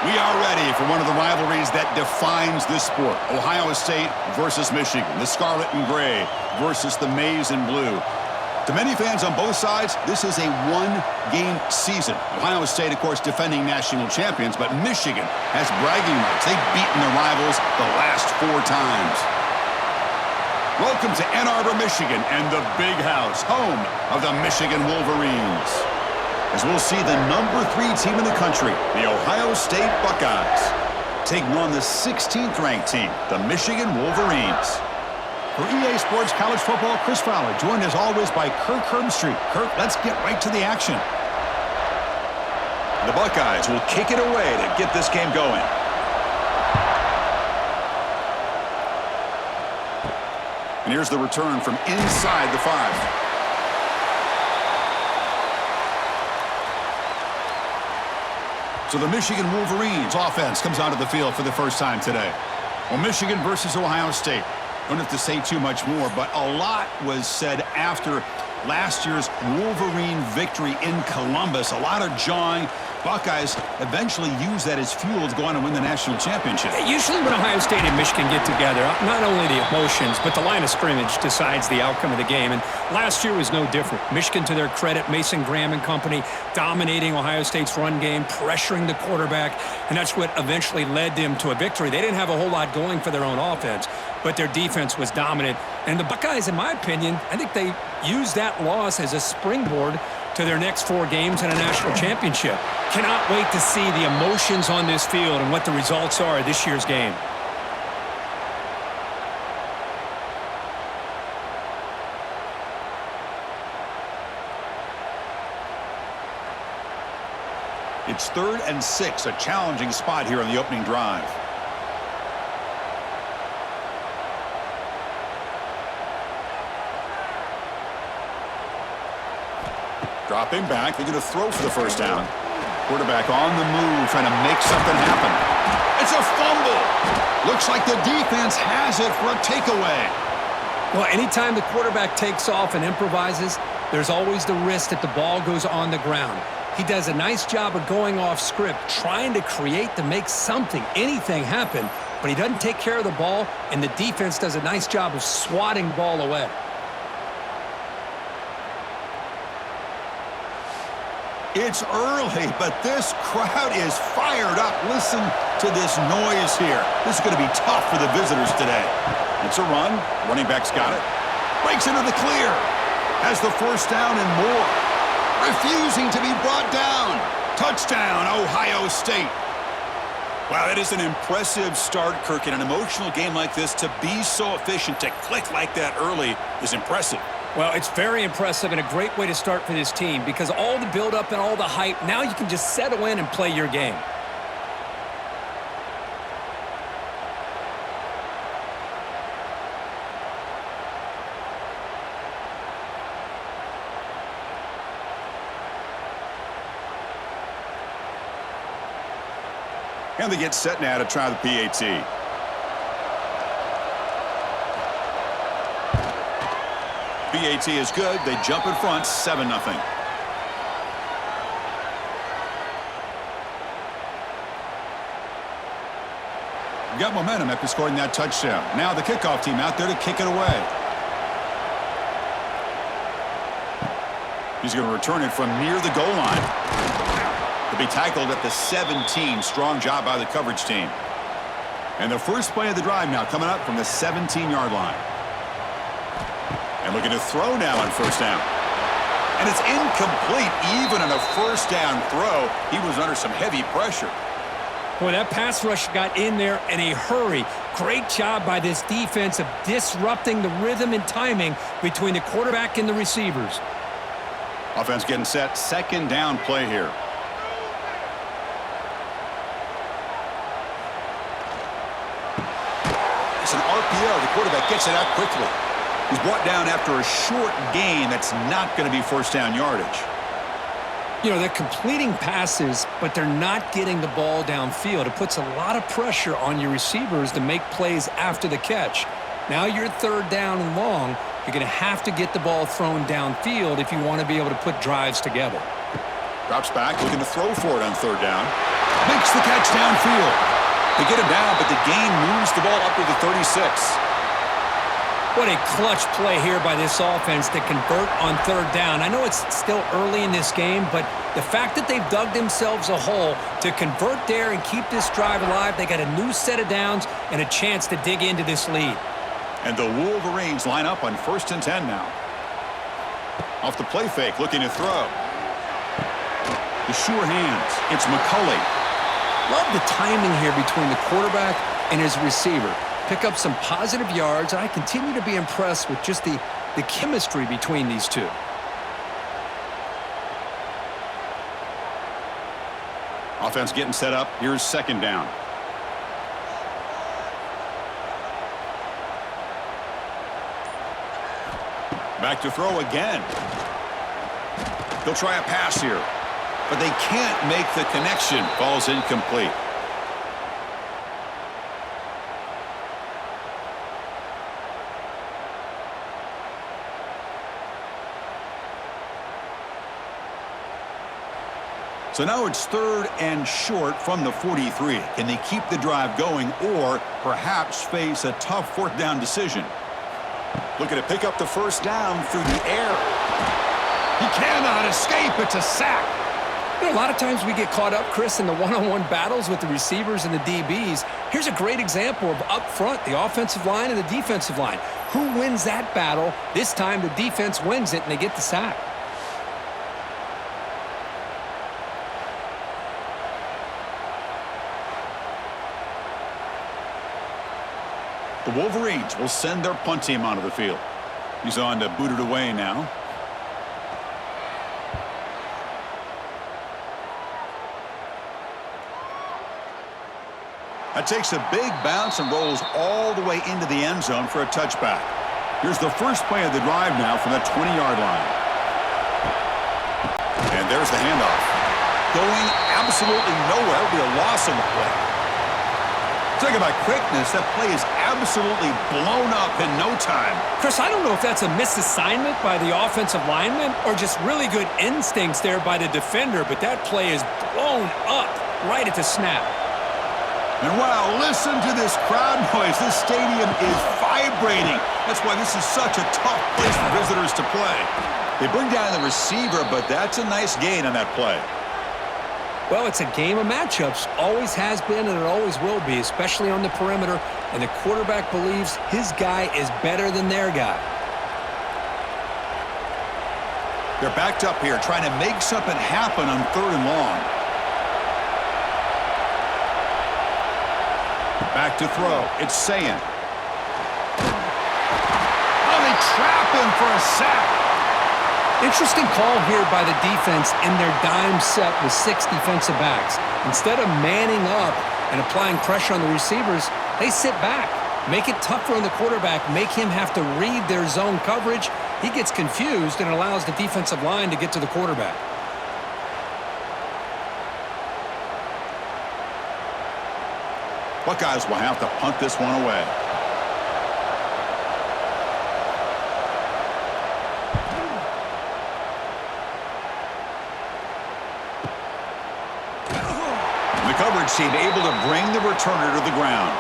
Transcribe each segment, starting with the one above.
We are ready for one of the rivalries that defines this sport. Ohio State versus Michigan. The scarlet and gray versus the maize and blue. To many fans on both sides, this is a one-game season. Ohio State, of course, defending national champions, but Michigan has bragging rights. They've beaten their rivals the last 4 times. Welcome to Ann Arbor, Michigan, and the Big House, home of the Michigan Wolverines. As we'll see the number 3 team in the country, the Ohio State Buckeyes, taking on the 16th ranked team, the Michigan Wolverines. For EA Sports College Football, Chris Fowler, joined as always by Kirk Herbstreit. Kirk, let's get right to the action. The Buckeyes will kick it away to get this game going. And here's the return from inside the 5. So the Michigan Wolverines offense comes onto the field for the first time today. Well, Michigan versus Ohio State. Don't have to say too much more, but a lot was said after last year's Wolverine victory in Columbus. A lot of jawing. Buckeyes eventually use that as fuel to go on and win the national championship. Usually when Ohio State and Michigan get together, not only the emotions, but the line of scrimmage decides the outcome of the game. And last year was no different. Michigan, to their credit, Mason Graham and company, dominating Ohio State's run game, pressuring the quarterback, and that's what eventually led them to a victory. They didn't have a whole lot going for their own offense, but their defense was dominant. And the Buckeyes, in my opinion, I think they used that loss as a springboard to their next 4 games in a national championship. Cannot wait to see the emotions on this field and what the results are of this year's game. It's 3rd and 6, a challenging spot here on the opening drive. Dropping back, they're going to throw for the first down. Quarterback on the move, trying to make something happen. It's a fumble. Looks like the defense has it for a takeaway. Well, anytime the quarterback takes off and improvises, there's always the risk that the ball goes on the ground. He does a nice job of going off script, trying to create to make something, anything happen, but he doesn't take care of the ball, and the defense does a nice job of swatting the ball away. It's early, but this crowd is fired up. Listen to this noise here. This is going to be tough for the visitors today. It's a run. Running back's got it. Breaks into the clear. Has the first down and more. Refusing to be brought down. Touchdown, Ohio State. Wow, that is an impressive start, Kirk. In an emotional game like this, to be so efficient, to click like that early is impressive. Well, it's very impressive and a great way to start for this team because all the build-up and all the hype, now you can just settle in and play your game. And they get set now to try the PAT. PAT is good. They jump in front, 7-0. Got momentum after scoring that touchdown. Now the kickoff team out there to kick it away. He's going to return it from near the goal line. To be tackled at the 17. Strong job by the coverage team. And the first play of the drive now coming up from the 17-yard line. And looking to throw now on first down. And it's incomplete. Even on a first down throw, he was under some heavy pressure. Boy, that pass rush got in there in a hurry. Great job by this defense of disrupting the rhythm and timing between the quarterback and the receivers. Offense getting set. Second down play here. It's an RPO. The quarterback gets it out quickly. He's brought down after a short gain that's not going to be first down yardage. You know, they're completing passes, but they're not getting the ball downfield. It puts a lot of pressure on your receivers to make plays after the catch. Now you're 3rd down and long. You're going to have to get the ball thrown downfield if you want to be able to put drives together. Drops back, looking to throw for it on third down. Makes the catch downfield. They get him down, but the gain moves the ball up to the 36. What a clutch play here by this offense to convert on third down. I know it's still early in this game, but the fact that they've dug themselves a hole to convert there and keep this drive alive, they got a new set of downs and a chance to dig into this lead. And the Wolverines line up on 1st and 10 now. Off the play fake, looking to throw. The sure hands. It's McCulley. Love the timing here between the quarterback and his receiver. Pick up some positive yards. I continue to be impressed with just the chemistry between these two. Offense getting set up. Here's second down. Back to throw again. He'll try a pass here, but they can't make the connection. Ball's incomplete. So now it's 3rd and short from the 43. Can they keep the drive going or perhaps face a tough 4th down decision? Looking to pick up the first down through the air. He cannot escape. It's a sack. You know, a lot of times we get caught up, Chris, in the one-on-one battles with the receivers and the DBs. Here's a great example of up front, the offensive line and the defensive line. Who wins that battle? This time the defense wins it and they get the sack. The Wolverines will send their punt team onto the field. He's on to boot it away now. That takes a big bounce and rolls all the way into the end zone for a touchback. Here's the first play of the drive now from the 20-yard line. And there's the handoff. Going absolutely nowhere. It'll be a loss on the play. Talk about quickness. That play is absolutely blown up in no time. Chris, I don't know if that's a misassignment by the offensive lineman or just really good instincts there by the defender, but that play is blown up right at the snap. And wow, listen to this crowd noise. This stadium is vibrating. That's why this is such a tough place for visitors to play. They bring down the receiver, but that's a nice gain on that play. Well, it's a game of matchups. Always has been and it always will be, especially on the perimeter. And the quarterback believes his guy is better than their guy. They're backed up here trying to make something happen on 3rd and long. Back to throw. It's Sayan. Oh, they trap him for a sack. Interesting call here by the defense in their dime set with 6 defensive backs. Instead of manning up and applying pressure on the receivers, they sit back, make it tougher on the quarterback, make him have to read their zone coverage. He gets confused and allows the defensive line to get to the quarterback. Buckeyes will have to punt this one away. The coverage team able to bring the returner to the ground.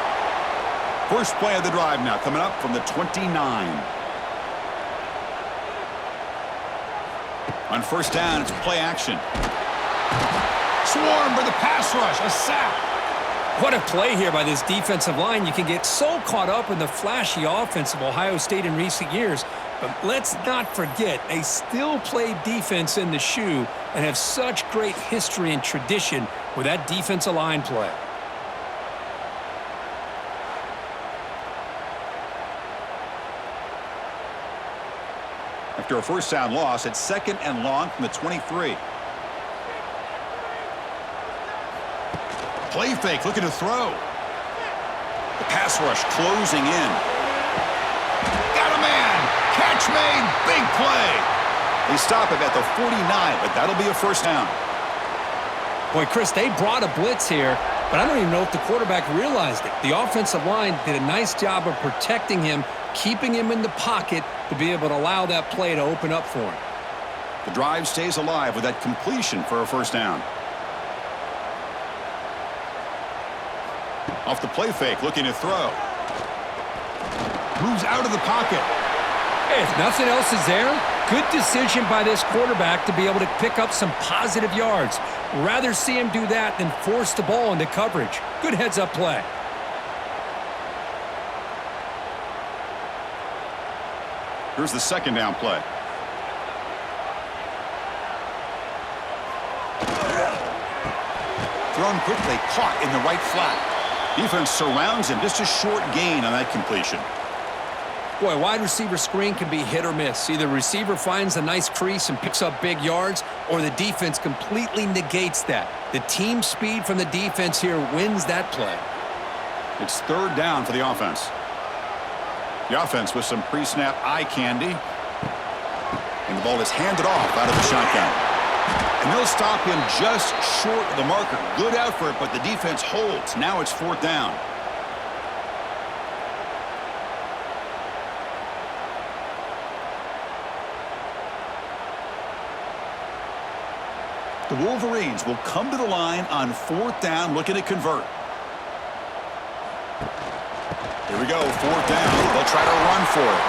First play of the drive now coming up from the 29. On first down, it's play action. Swarm for the pass rush, a sack. What a play here by this defensive line. You can get so caught up in the flashy offense of Ohio State in recent years, but let's not forget they still play defense in the shoe and have such great history and tradition with that defensive line play. After a first down loss, it's 2nd and long from the 23. Play fake, looking to throw. The pass rush closing in. Got a man. Catch made. Big play. They stop him at the 49, but that'll be a first down. Boy, Chris, they brought a blitz here, but I don't even know if the quarterback realized it. The offensive line did a nice job of protecting him, keeping him in the pocket to be able to allow that play to open up for him. The drive stays alive with that completion for a first down. Off the play fake, looking to throw. Moves out of the pocket. Hey, if nothing else is there, good decision by this quarterback to be able to pick up some positive yards. Rather see him do that than force the ball into coverage. Good heads-up play. Here's the second down play. Thrown quickly, caught in the right flat. Defense surrounds him. Just a short gain on that completion. Boy, wide receiver screen can be hit or miss. Either receiver finds a nice crease and picks up big yards, or the defense completely negates that. The team speed from the defense here wins that play. It's third down for the offense. The offense with some pre-snap eye candy. And the ball is handed off out of the shotgun. And they'll stop him just short of the marker. Good effort, but the defense holds. Now it's fourth down. The Wolverines will come to the line on fourth down, looking to convert. Here we go, fourth down. They'll try to run for it.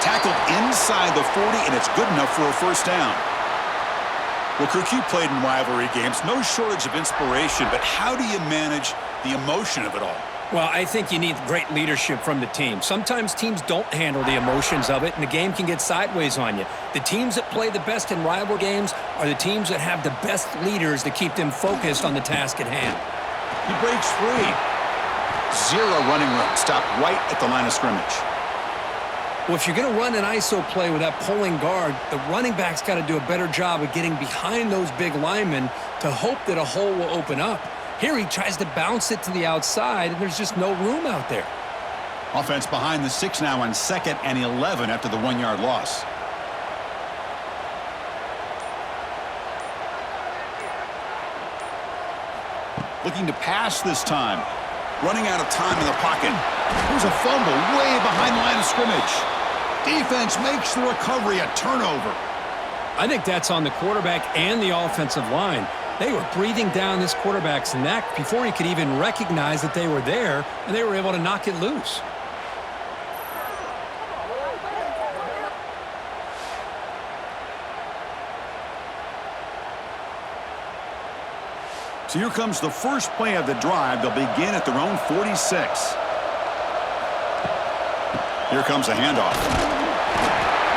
Tackled inside the 40, and it's good enough for a first down. Well, Kirk, you played in rivalry games. No shortage of inspiration, but how do you manage the emotion of it all? Well, I think you need great leadership from the team. Sometimes teams don't handle the emotions of it, and the game can get sideways on you. The teams that play the best in rival games are the teams that have the best leaders to keep them focused on the task at hand. He breaks free. Zero running room. Stopped right at the line of scrimmage. Well, if you're going to run an ISO play with that pulling guard, the running back's got to do a better job of getting behind those big linemen to hope that a hole will open up. Here he tries to bounce it to the outside, and there's just no room out there. Offense behind the 6 now on 2nd and 11 after the 1-yard loss. Looking to pass this time. Running out of time in the pocket. There's a fumble way behind the line of scrimmage. Defense makes the recovery a turnover. I think that's on the quarterback and the offensive line. They were breathing down this quarterback's neck before he could even recognize that they were there, and they were able to knock it loose. So here comes the first play of the drive. They'll begin at their own 46. Here comes a handoff.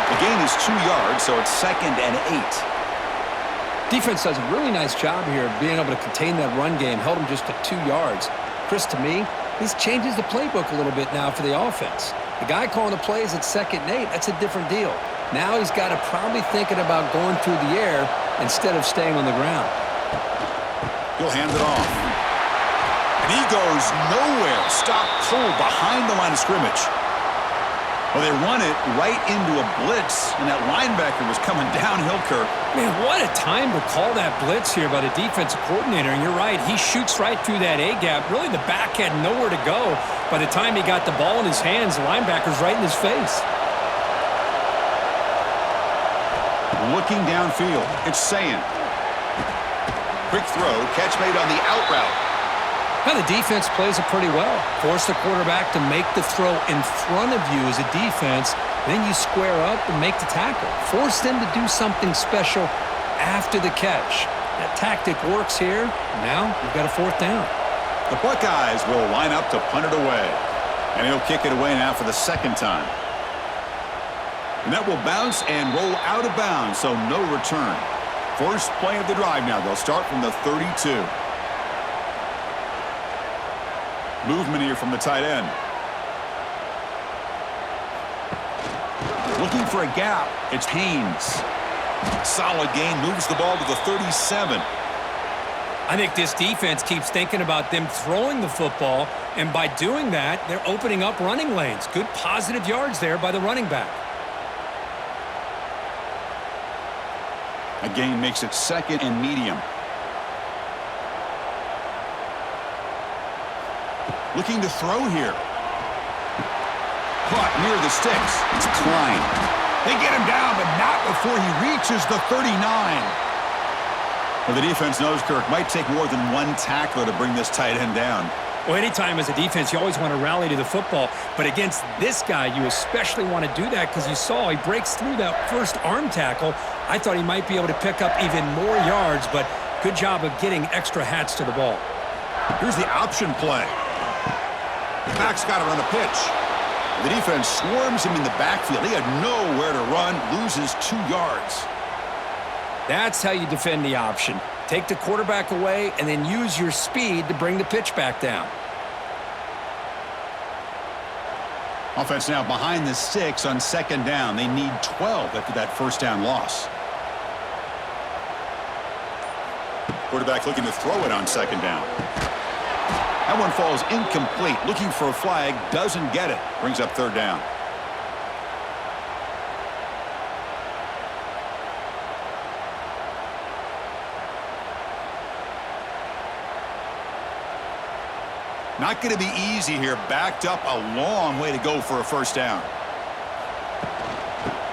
The gain is 2 yards, so it's 2nd and 8. Defense does a really nice job here of being able to contain that run game, held them just to 2 yards. Chris, to me, this changes the playbook a little bit now for the offense. The guy calling the plays at 2nd and 8, that's a different deal. Now he's got to probably thinking about going through the air instead of staying on the ground. He'll hand it off. And he goes nowhere. Stopped cold behind the line of scrimmage. Well, they run it right into a blitz, and that linebacker was coming downhill, Kirk. Man, what a time to call that blitz here by the defensive coordinator. And you're right, he shoots right through that A-gap. Really, the back had nowhere to go. By the time he got the ball in his hands, the linebacker's right in his face. Looking downfield, it's Sayin. Quick throw, catch made on the out route. Now the defense plays it pretty well. Force the quarterback to make the throw in front of you as a defense. Then you square up and make the tackle. Force them to do something special after the catch. That tactic works here. Now you've got a fourth down. The Buckeyes will line up to punt it away. And he'll kick it away now for the second time. And that will bounce and roll out of bounds, so no return. First play of the drive now. They'll start from the 32. Movement here from the tight end. Looking for a gap. It's Haynes. Solid gain. Moves the ball to the 37. I think this defense keeps thinking about them throwing the football, and by doing that, they're opening up running lanes. Good positive yards there by the running back. A gain makes it 2nd and medium. Looking to throw here. Caught near the sticks. It's Klein. They get him down, but not before he reaches the 39. Well, the defense knows, Kirk, might take more than one tackler to bring this tight end down. Well, anytime as a defense, you always want to rally to the football. But against this guy, you especially want to do that because you saw he breaks through that first arm tackle. I thought he might be able to pick up even more yards, but good job of getting extra hats to the ball. Here's the option play. The back's got to run a pitch. The defense swarms him in the backfield. He had nowhere to run, loses 2 yards. That's how you defend the option. Take the quarterback away and then use your speed to bring the pitch back down. Offense now behind the 6 on 2nd down. They need 12 after that first down loss. Quarterback looking to throw it on 2nd down. That one falls incomplete. Looking for a flag, doesn't get it. Brings up 3rd down. Not going to be easy here. Backed up a long way to go for a first down.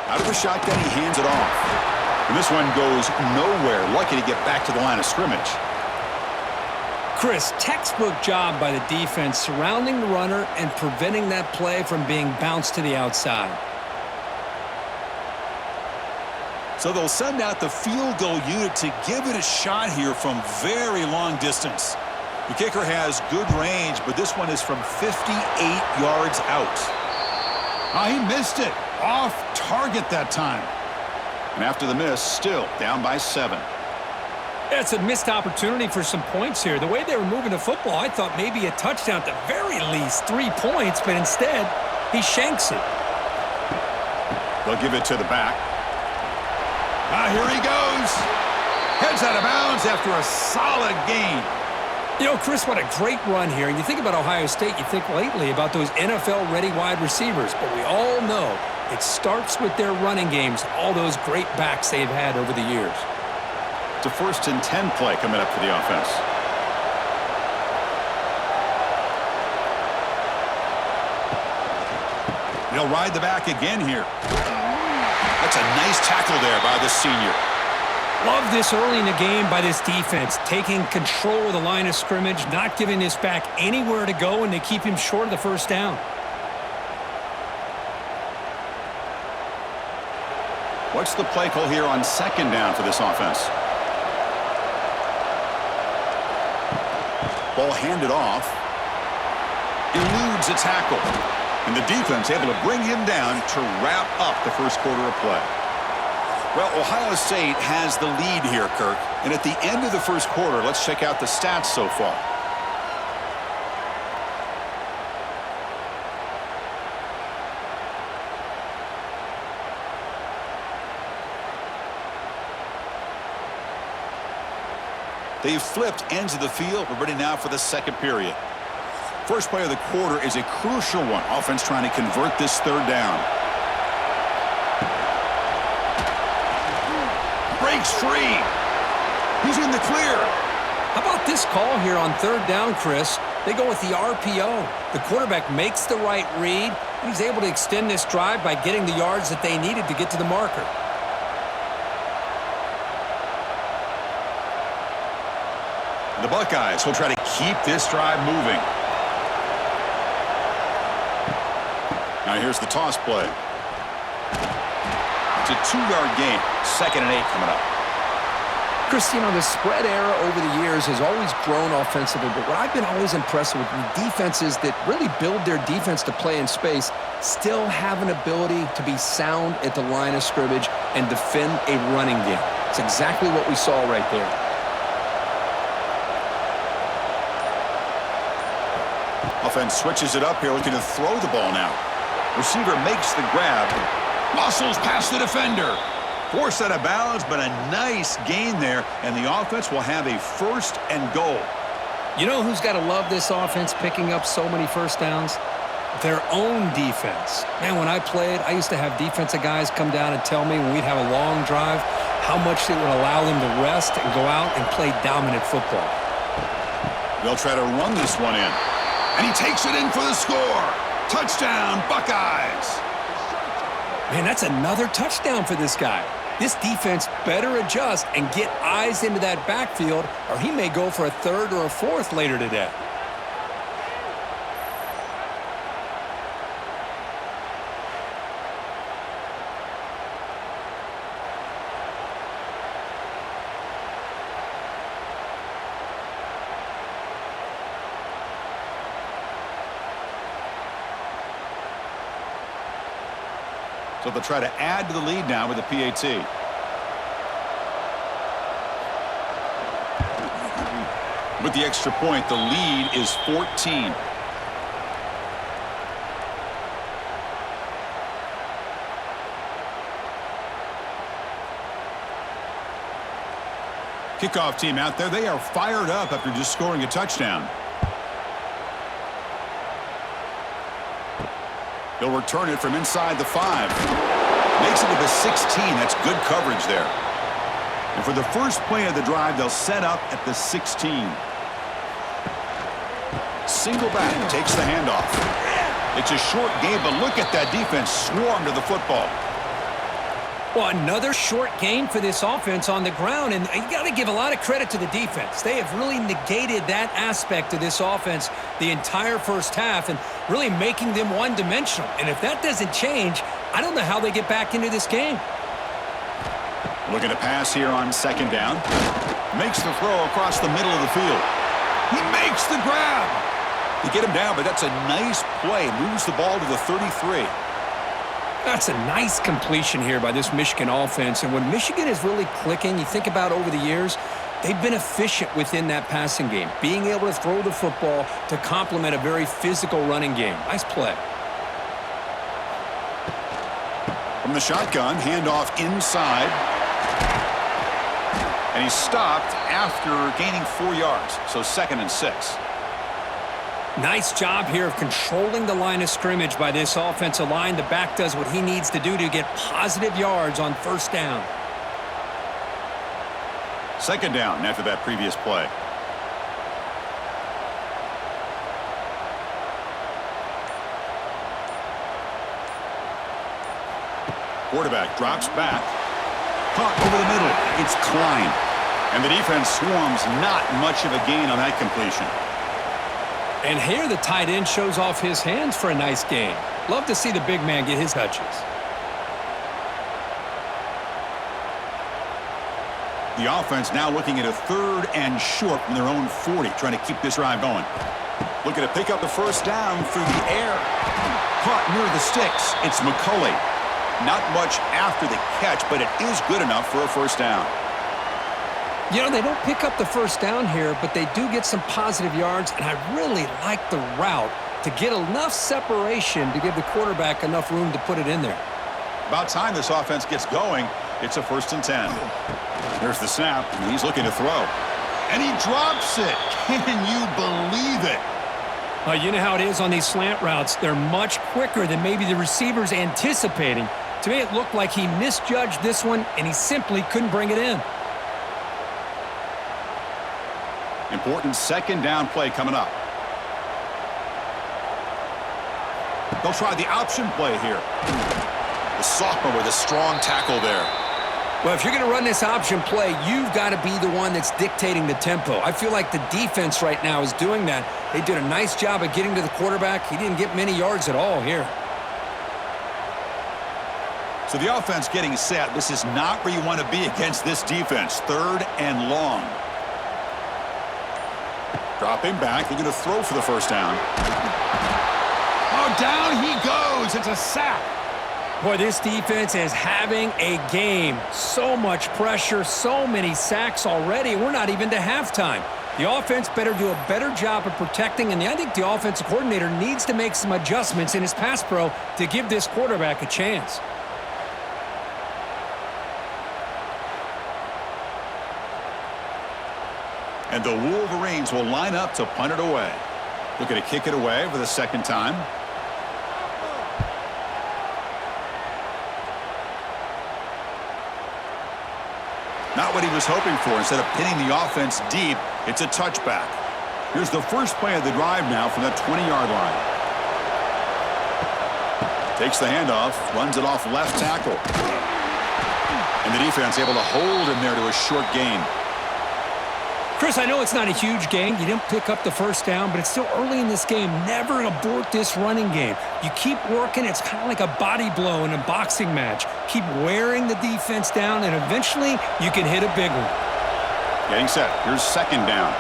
Out of the shotgun, he hands it off. And this one goes nowhere. Lucky to get back to the line of scrimmage. Chris, textbook job by the defense surrounding the runner and preventing that play from being bounced to the outside. So they'll send out the field goal unit to give it a shot here from very long distance. The kicker has good range, but this one is from 58 yards out. Oh, he missed it. Off target that time. And after the miss, still down by 7. That's a missed opportunity for some points here. The way they were moving the football, I thought maybe a touchdown at the very least, 3 points, but instead, he shanks it. They'll give it to the back. Here he goes. Heads out of bounds after a solid gain. You know, Chris, what a great run here. And you think about Ohio State, you think lately about those NFL-ready wide receivers. But we all know it starts with their running games, all those great backs they've had over the years. It's a 1st and 10 play coming up for the offense. They'll ride the back again here. That's a nice tackle there by the senior. Love this early in the game by this defense, taking control of the line of scrimmage, not giving this back anywhere to go, and they keep him short of the first down. What's the play call here on 2nd down for this offense? Ball handed off. Eludes a tackle. And the defense able to bring him down to wrap up the first quarter of play. Well, Ohio State has the lead here, Kirk. And at the end of the first quarter, let's check out the stats so far. They've flipped ends of the field. We're ready now for the second period. First play of the quarter is a crucial one. Offense trying to convert this 3rd down. Breaks free. He's in the clear. How about this call here on 3rd down, Chris? They go with the RPO. The quarterback makes the right read, and he's able to extend this drive by getting the yards that they needed to get to the marker. The Buckeyes will try to keep this drive moving. Now here's the toss play. It's a 2-yard gain. 2nd and 8 coming up. Chris, you know, the spread era over the years has always grown offensively, but what I've been always impressed with defenses that really build their defense to play in space still have an ability to be sound at the line of scrimmage and defend a running game. It's exactly what we saw right there. Offense switches it up here, looking to throw the ball now. Receiver makes the grab. Muscles past the defender. Forced out of bounds, but a nice gain there, and the offense will have a 1st and goal. You know who's got to love this offense picking up so many first downs? Their own defense. Man, when I played, I used to have defensive guys come down and tell me when we'd have a long drive how much it would allow them to rest and go out and play dominant football. They'll try to run this one in. And he takes it in for the score. Touchdown, Buckeyes. Man, that's another touchdown for this guy. This defense better adjust and get eyes into that backfield, or he may go for a third or a fourth later today. So they'll try to add to the lead now with the PAT. With the extra point, the lead is 14. Kickoff team out there, they are fired up after just scoring a touchdown. He'll return it from inside the 5. Makes it to the 16. That's good coverage there. And for the first play of the drive, they'll set up at the 16. Single back, takes the handoff. It's a short game, but look at that defense swarm to the football. Well, another short game for this offense on the ground, and you got to give a lot of credit to the defense. They have really negated that aspect of this offense the entire first half and really making them one-dimensional. And if that doesn't change, I don't know how they get back into this game. Looking to pass here on second down. Makes the throw across the middle of the field. He makes the grab. They get him down, but that's a nice play. Moves the ball to the 33. That's a nice completion here by this Michigan offense. And when Michigan is really clicking, you think about over the years, they've been efficient within that passing game, being able to throw the football to complement a very physical running game. Nice play. From the shotgun, handoff inside. And he's stopped after gaining 4 yards. So 2nd and 6. Nice job here of controlling the line of scrimmage by this offensive line. The back does what he needs to do to get positive yards on first down. 2nd down after that previous play. Quarterback drops back. Caught over the middle. It's Klein. And the defense swarms. Not much of a gain on that completion. And here the tight end shows off his hands for a nice game. Love to see the big man get his touches. The offense now looking at a 3rd and short from their own 40, trying to keep this drive going. Looking to pick up the first down through the air. Caught near the sticks. It's McCulley. Not much after the catch, but it is good enough for a first down. You know, they don't pick up the first down here, but they do get some positive yards, and I really like the route to get enough separation to give the quarterback enough room to put it in there. About time this offense gets going. It's a 1st and 10. There's the snap, and he's looking to throw. And he drops it. Can you believe it? You know how it is on these slant routes. They're much quicker than maybe the receiver's anticipating. To me, it looked like he misjudged this one, and he simply couldn't bring it in. Important 2nd down play coming up. They'll try the option play here. The sophomore with a strong tackle there. Well, if you're going to run this option play, you've got to be the one that's dictating the tempo. I feel like the defense right now is doing that. They did a nice job of getting to the quarterback. He didn't get many yards at all here. So the offense getting set. This is not where you want to be against this defense. 3rd and long. Dropping back. They're going to throw for the first down. Oh, down he goes. It's a sack. Boy, this defense is having a game. So much pressure, so many sacks already. We're not even to halftime. The offense better do a better job of protecting, and I think the offensive coordinator needs to make some adjustments in his pass pro to give this quarterback a chance. And the Wolverines will line up to punt it away. Looking to kick it away for the 2nd time. Not what he was hoping for. Instead of pinning the offense deep, it's a touchback. Here's the first play of the drive now from that 20-yard line. Takes the handoff, runs it off left tackle. And the defense able to hold him there to a short gain. Chris, I know it's not a huge gain. You didn't pick up the first down, but it's still early in this game. Never abort this running game. You keep working. It's kind of like a body blow in a boxing match. Keep wearing the defense down, and eventually you can hit a big one. Getting set. Here's second down.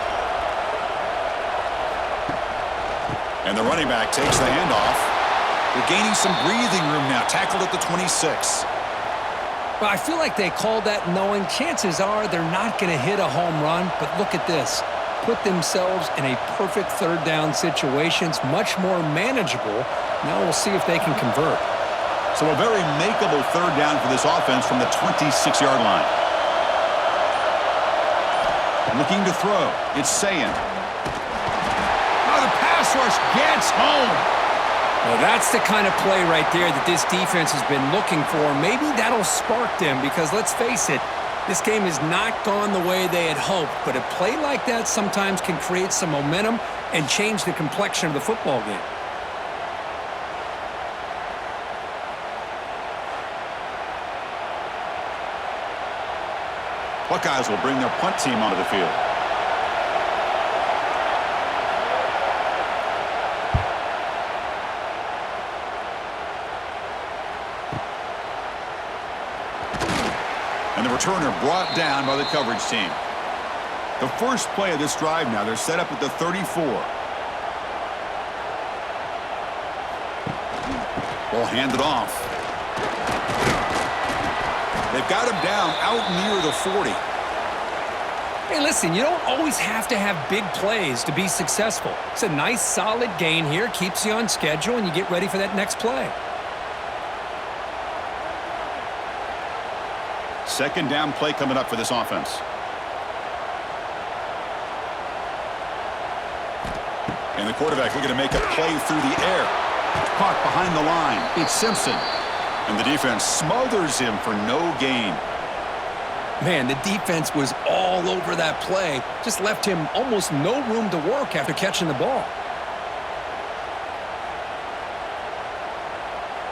And the running back takes the handoff. They're gaining some breathing room now. Tackled at the 26. Well, I feel like they called that knowing chances are they're not going to hit a home run. But look at this. Put themselves in a perfect third down situation. It's much more manageable. Now we'll see if they can convert. So a very makeable third down for this offense from the 26-yard line. Looking to throw. It's Sayin. Oh, the pass rush gets home. Well, that's the kind of play right there that this defense has been looking for. Maybe that'll spark them because, let's face it, this game has not gone the way they had hoped. But a play like that sometimes can create some momentum and change the complexion of the football game. Buckeyes will bring their punt team onto the field. And the returner brought down by the coverage team. The first play of this drive now, they're set up at the 34. Ball handed off. They've got him down out near the 40. Hey, listen, you don't always have to have big plays to be successful. It's a nice, solid gain here, keeps you on schedule, and you get ready for that next play. Second down play coming up for this offense. And the quarterback looking to make a play through the air. Caught behind the line. It's Simpson. And the defense smothers him for no gain. Man, the defense was all over that play. Just left him almost no room to work after catching the ball.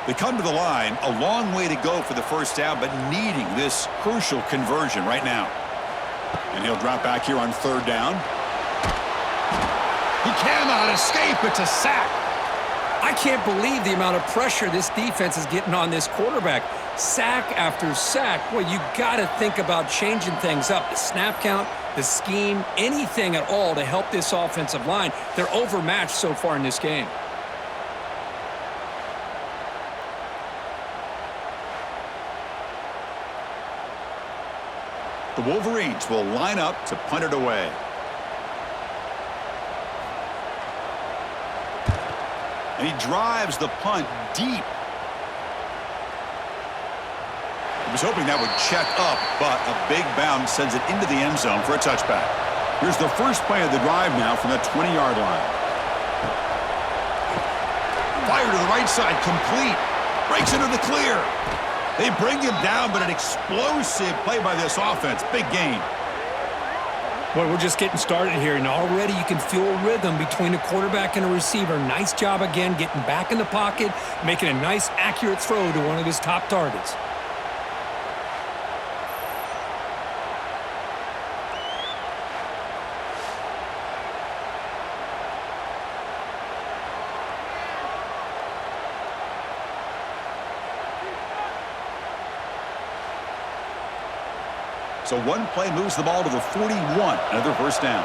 They come to the line, a long way to go for the first down, but needing this crucial conversion right now. And he'll drop back here on third down. He cannot escape. It's a sack. I can't believe the amount of pressure this defense is getting on this quarterback. Sack after sack. Well, you got to think about changing things up. The snap count, the scheme, anything at all to help this offensive line. They're overmatched so far in this game. The Wolverines will line up to punt it away. And he drives the punt deep. He was hoping that would check up, but a big bounce sends it into the end zone for a touchback. Here's the first play of the drive now from the 20-yard line. Fire to the right side, complete. Breaks into the clear. They bring him down, but an explosive play by this offense. Big gain. Well, we're just getting started here, and already you can feel a rhythm between a quarterback and a receiver. Nice job again getting back in the pocket, making a nice, accurate throw to one of his top targets. So one play moves the ball to the 41. Another first down.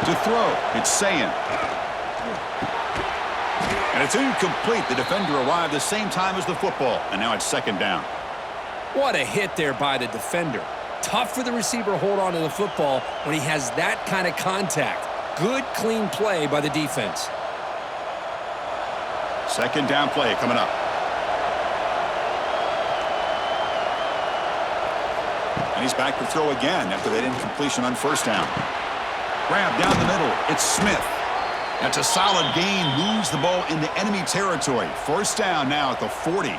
To throw, it's Sayin. And it's incomplete. The defender arrived the same time as the football. And now it's second down. What a hit there by the defender. Tough for the receiver to hold on to the football when he has that kind of contact. Good, clean play by the defense. Second down play coming up. And he's back to throw again after that incompletion on first down. Grab down the middle. It's Smith. That's a solid gain. Moves the ball into enemy territory. First down now at the 40.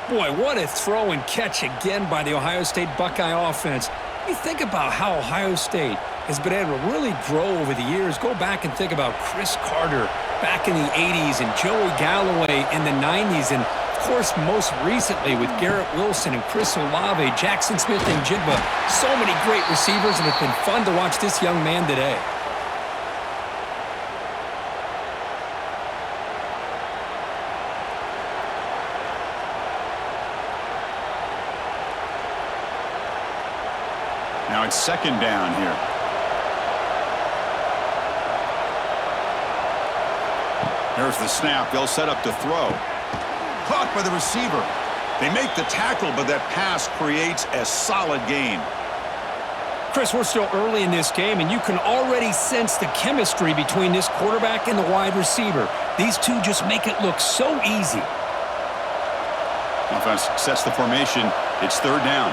Boy, what a throw and catch again by the Ohio State Buckeye offense. You think about how Ohio State has been able to really grow over the years. Go back and think about Chris Carter, back in the 80s and Joey Galloway in the 90s, and of course most recently with Garrett Wilson and Chris Olave, Jackson Smith and Jigba. So many great receivers, and it's been fun to watch this young man today. Now it's second down here. There's the snap. They'll set up to throw. Caught by the receiver. They make the tackle, but that pass creates a solid gain. Chris, we're still early in this game, and you can already sense the chemistry between this quarterback and the wide receiver. These two just make it look so easy. Offense sets the formation. It's third down.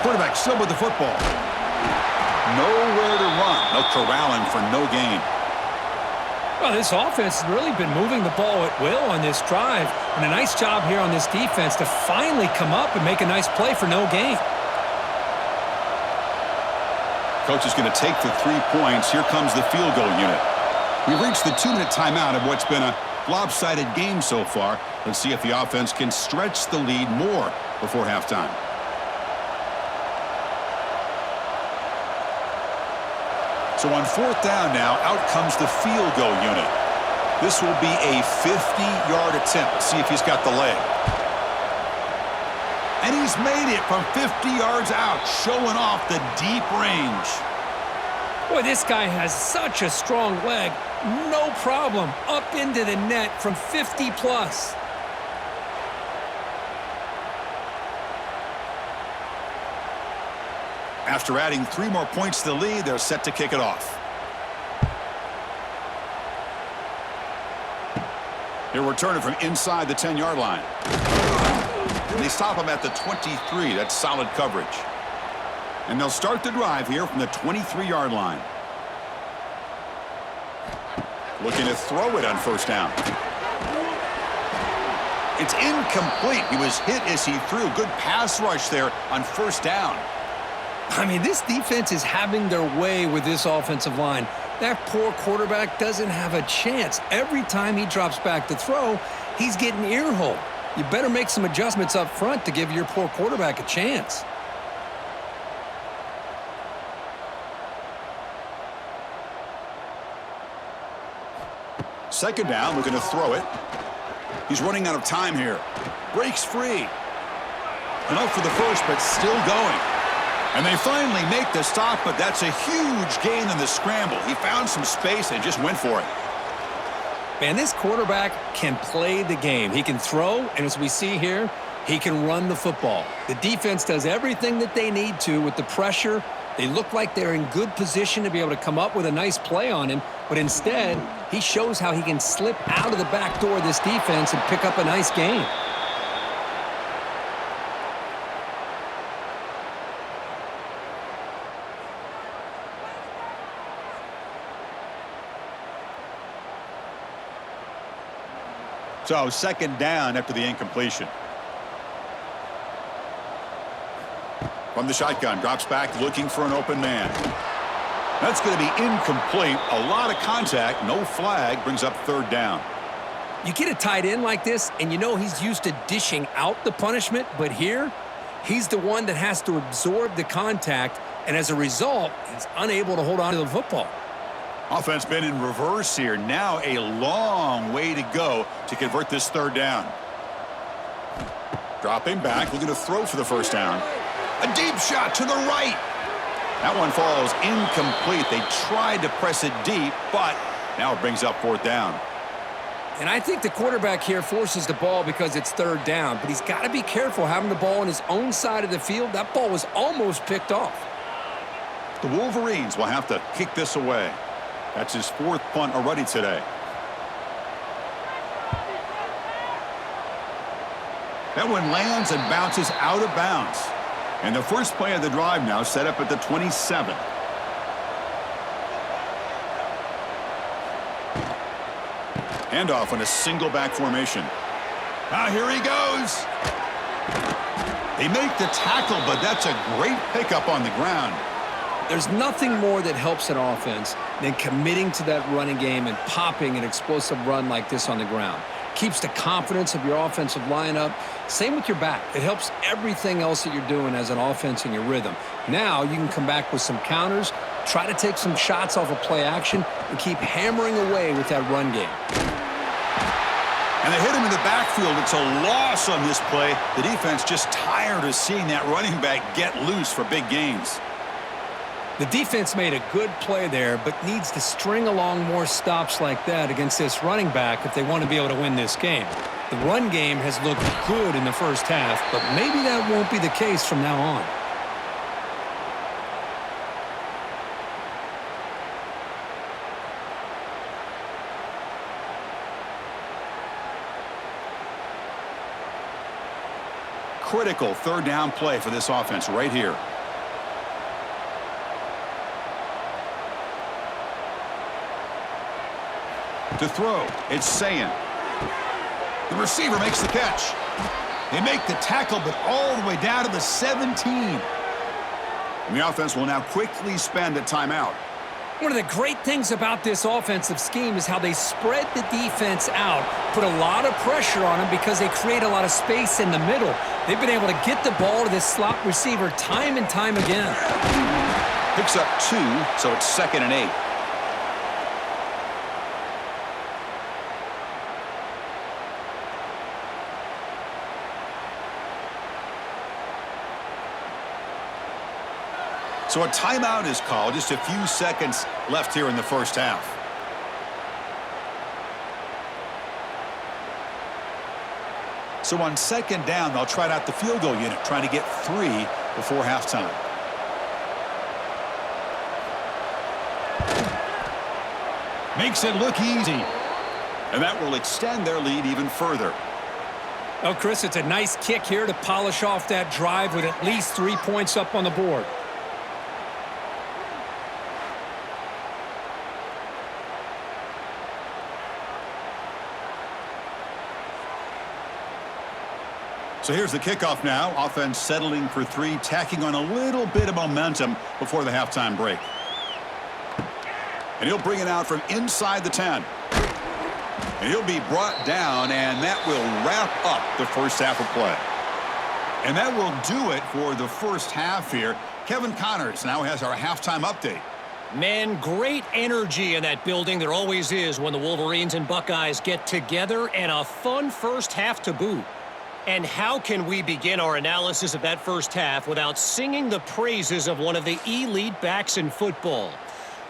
Quarterback still with the football. Nowhere to run. They'll corral him for no gain. Well, this offense has really been moving the ball at will on this drive, and a nice job here on this defense to finally come up and make a nice play for no gain. Coach is going to take the 3 points. Here comes the field goal unit. We've reached the 2-minute timeout of what's been a lopsided game so far. Let's see if the offense can stretch the lead more before halftime. So on fourth down now, out comes the field goal unit. This will be a 50-yard attempt. Let's see if he's got the leg. And he's made it from 50 yards out, showing off the deep range. Boy, this guy has such a strong leg. No problem. Up into the net from 50 plus. After adding 3 more points to the lead, they're set to kick it off. He'll return it from inside the 10-yard line. And they stop him at the 23. That's solid coverage. And they'll start the drive here from the 23-yard line. Looking to throw it on first down. It's incomplete. He was hit as he threw. Good pass rush there on first down. I mean, this defense is having their way with this offensive line. That poor quarterback doesn't have a chance. Every time he drops back to throw, he's getting earholed. You better make some adjustments up front to give your poor quarterback a chance. Second down, looking to throw it. He's running out of time here. Breaks free. Enough for the first, but still going. And they finally make the stop, but that's a huge gain in the scramble. He found some space and just went for it. Man, this quarterback can play the game. He can throw, and as we see here, he can run the football. The defense does everything that they need to with the pressure. They look like they're in good position to be able to come up with a nice play on him, but instead, he shows how he can slip out of the back door of this defense and pick up a nice gain. So second down after the incompletion. From the shotgun, drops back looking for an open man. That's going to be incomplete. A lot of contact, no flag, brings up third down. You get a tight end like this, and you know he's used to dishing out the punishment, but here, he's the one that has to absorb the contact, and as a result, he's unable to hold on to the football. Offense been in reverse here. Now a long way to go to convert this third down. Dropping back, looking to throw for the first down. A deep shot to the right. That one falls incomplete. They tried to press it deep, but now it brings up fourth down. And I think the quarterback here forces the ball because it's third down, but he's got to be careful having the ball on his own side of the field. That ball was almost picked off. The Wolverines will have to kick this away. That's his fourth punt already today. That one lands and bounces out of bounds. And the first play of the drive now set up at the 27. Handoff on a single back formation. Now here he goes. They make the tackle, but that's a great pickup on the ground. There's nothing more that helps an offense than committing to that running game and popping an explosive run like this on the ground. Keeps the confidence of your offensive lineup. Same with your back. It helps everything else that you're doing as an offense in your rhythm. Now you can come back with some counters, try to take some shots off of play action, and keep hammering away with that run game. And they hit him in the backfield. It's a loss on this play. The defense just tired of seeing that running back get loose for big gains. The defense made a good play there, but needs to string along more stops like that against this running back if they want to be able to win this game. The run game has looked good in the first half, but maybe that won't be the case from now on. Critical third down play for this offense right here. To throw, it's Sayin. The receiver makes the catch. They make the tackle, but all the way down to the 17. And the offense will now quickly spend a timeout. One of the great things about this offensive scheme is how they spread the defense out, put a lot of pressure on them because they create a lot of space in the middle. They've been able to get the ball to this slot receiver time and time again. Picks up 2, so it's 2nd and 8. So a timeout is called. Just a few seconds left here in the first half. So on 2nd down, they'll try out the field goal unit, trying to get 3 before halftime. Makes it look easy. And that will extend their lead even further. Oh, Chris, it's a nice kick here to polish off that drive with at least 3 points up on the board. So here's the kickoff now. Offense settling for 3, tacking on a little bit of momentum before the halftime break. And he'll bring it out from inside the 10. And he'll be brought down, and that will wrap up the first half of play. And that will do it for the first half here. Kevin Connors now has our halftime update. Man, great energy in that building. There always is when the Wolverines and Buckeyes get together, and a fun first half to boot. And how can we begin our analysis of that first half without singing the praises of one of the elite backs in football?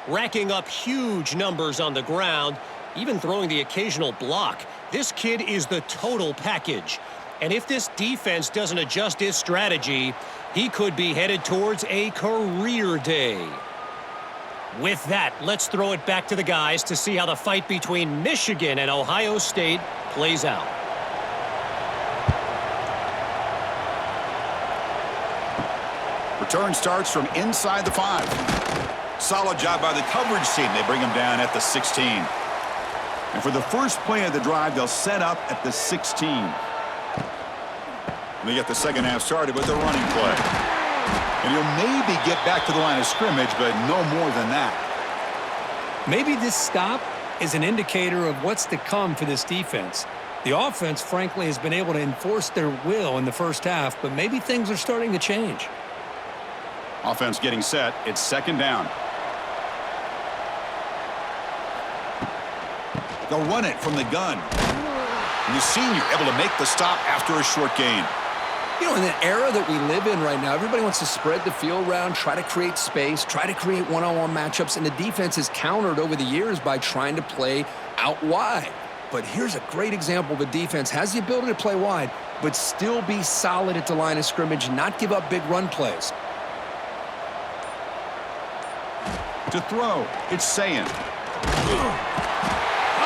Racking up huge numbers on the ground, even throwing the occasional block. This kid is the total package. And if this defense doesn't adjust its strategy, he could be headed towards a career day. With that, let's throw it back to the guys to see how the fight between Michigan and Ohio State plays out. Return starts from inside the 5. Solid job by the coverage team. They bring him down at the 16. And for the first play of the drive, they'll set up at the 16. And they get the second half started with a running play. And he'll maybe get back to the line of scrimmage, but no more than that. Maybe this stop is an indicator of what's to come for this defense. The offense, frankly, has been able to enforce their will in the first half, but maybe things are starting to change. Offense getting set. It's 2nd down. They'll run it from the gun. And the senior able to make the stop after a short gain. You know, in the era that we live in right now, everybody wants to spread the field around, try to create space, try to create one-on-one matchups, and the defense is countered over the years by trying to play out wide. But here's a great example. The defense has the ability to play wide, but still be solid at the line of scrimmage, not give up big run plays. To throw, it's Sayin. Oh,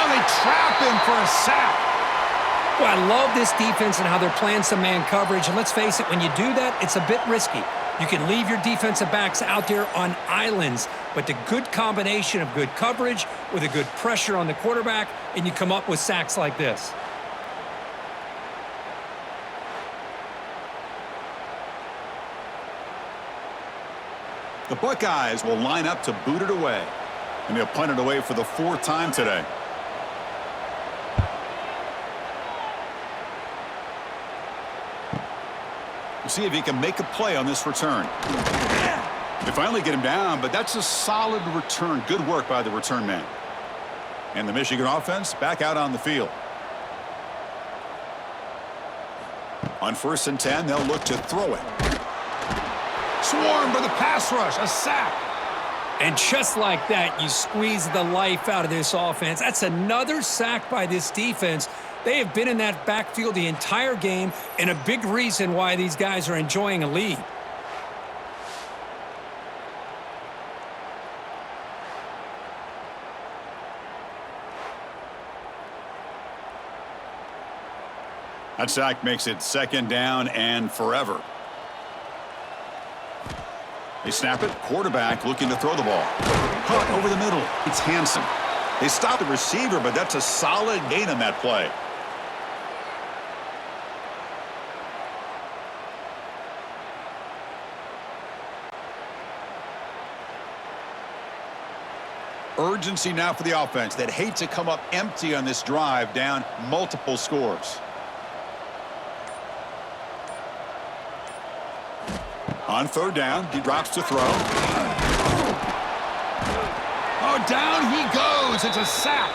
they trap him for a sack. Well, I love this defense and how they're playing some man coverage. And let's face it, when you do that, it's a bit risky. You can leave your defensive backs out there on islands, but the good combination of good coverage with a good pressure on the quarterback, and you come up with sacks like this. The Buckeyes will line up to boot it away. And they'll punt it away for the 4th time today. We'll see if he can make a play on this return. They finally get him down, but that's a solid return. Good work by the return man. And the Michigan offense back out on the field. On 1st and 10, they'll look to throw it. Swarmed by the pass rush, a sack. And just like that, you squeeze the life out of this offense. That's another sack by this defense. They have been in that backfield the entire game, and a big reason why these guys are enjoying a lead. That sack makes it 2nd down and forever. They snap it. Quarterback looking to throw the ball. Caught over the middle. It's Hansen. They stop the receiver, but that's a solid gain on that play. Urgency now for the offense that hate to come up empty on this drive, down multiple scores. On 3rd down, he drops to throw. Oh, down he goes. It's a sack.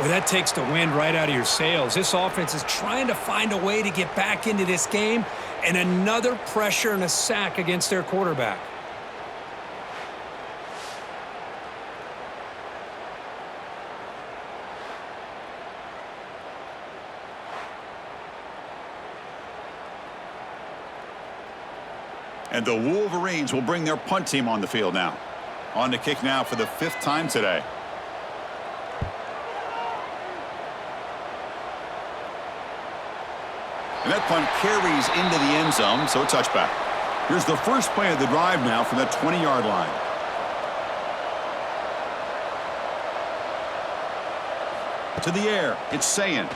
Well, that takes the wind right out of your sails. This offense is trying to find a way to get back into this game, and another pressure and a sack against their quarterback. And the Wolverines will bring their punt team on the field now. On to kick now for the 5th time today. And that punt carries into the end zone, so a touchback. Here's the first play of the drive now from the 20-yard line. To the air, it's Sayin.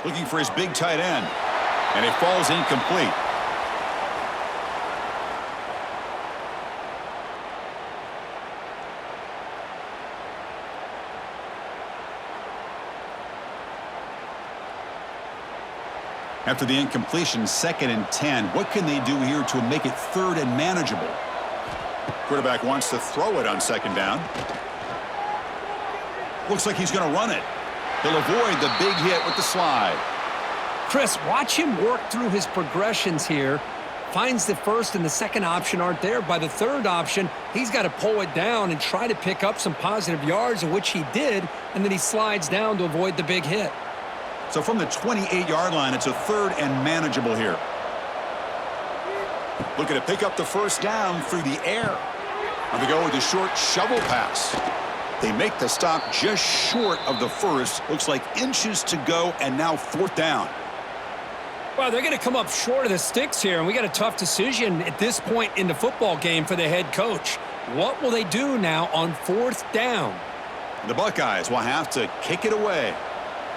Looking for his big tight end. And it falls incomplete. After the incompletion, 2nd and 10. What can they do here to make it 3rd and manageable? Quarterback wants to throw it on 2nd down. Looks like he's going to run it. He'll avoid the big hit with the slide. Chris, watch him work through his progressions here. Finds the 1st and the 2nd option aren't there. By the 3rd option, he's got to pull it down and try to pick up some positive yards, of which he did, and then he slides down to avoid the big hit. So from the 28-yard line, it's a 3rd and manageable here. Looking to pick up the 1st down through the air. And they go with a short shovel pass. They make the stop just short of the 1st. Looks like inches to go, and now 4th down. Well, they're going to come up short of the sticks here, and we got a tough decision at this point in the football game for the head coach. What will they do now on 4th down? The Buckeyes will have to kick it away.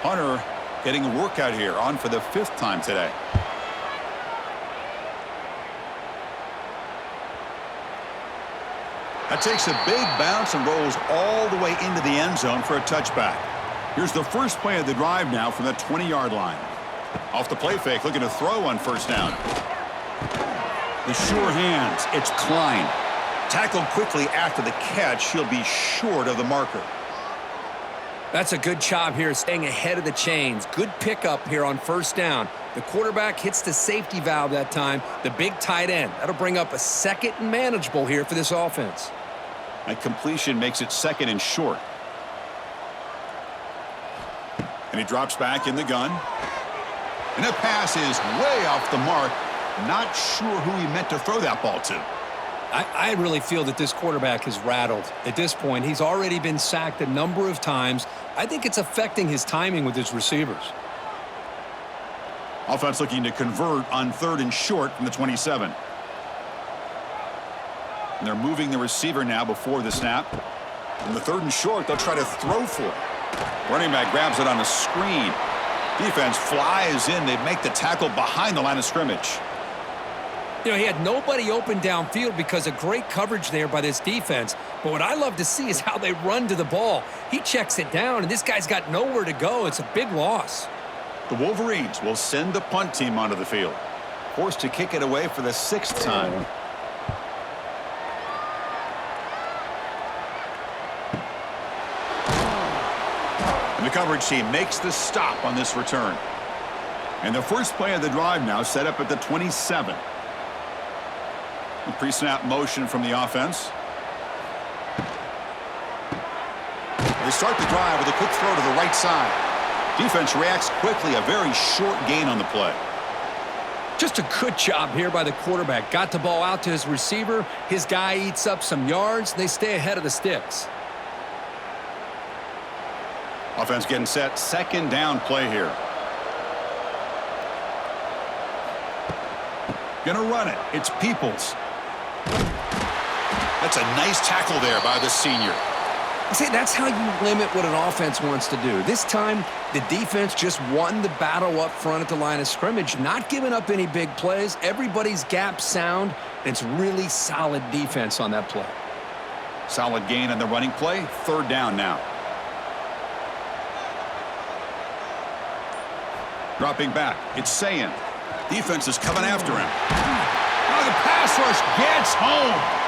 Hunter getting a workout here, on for the 5th time today. That takes a big bounce and rolls all the way into the end zone for a touchback. Here's the first play of the drive now from the 20-yard line. Off the play fake, looking to throw on 1st down. The sure hands, it's Klein. Tackled quickly after the catch, he'll be short of the marker. That's a good job here, staying ahead of the chains. Good pickup here on 1st down. The quarterback hits the safety valve that time, the big tight end. That'll bring up a 2nd and manageable here for this offense. That completion makes it 2nd and short. And he drops back in the gun. And that pass is way off the mark. Not sure who he meant to throw that ball to. I really feel that this quarterback is rattled. At this point, he's already been sacked a number of times. I think it's affecting his timing with his receivers. Offense looking to convert on 3rd and short from the 27. And they're moving the receiver now before the snap. On the 3rd and short, they'll try to throw for it. Running back grabs it on a screen. Defense flies in. They make the tackle behind the line of scrimmage. You know, he had nobody open downfield because of great coverage there by this defense. But what I love to see is how they run to the ball. He checks it down, and this guy's got nowhere to go. It's a big loss. The Wolverines will send the punt team onto the field. Forced to kick it away for the 6th time. And the coverage team makes the stop on this return. And the first play of the drive now set up at the 27. The pre-snap motion from the offense. They start the drive with a quick throw to the right side. Defense reacts quickly, a very short gain on the play. Just a good job here by the quarterback. Got the ball out to his receiver. His guy eats up some yards. They stay ahead of the sticks. Offense getting set. 2nd down play here. Gonna run it. It's Peoples. That's a nice tackle there by the senior. See, that's how you limit what an offense wants to do. This time, the defense just won the battle up front at the line of scrimmage, not giving up any big plays. Everybody's gap sound. It's really solid defense on that play. Solid gain on the running play. 3rd down now. Dropping back. It's Sayin. Defense is coming after him. Now the pass rush gets home.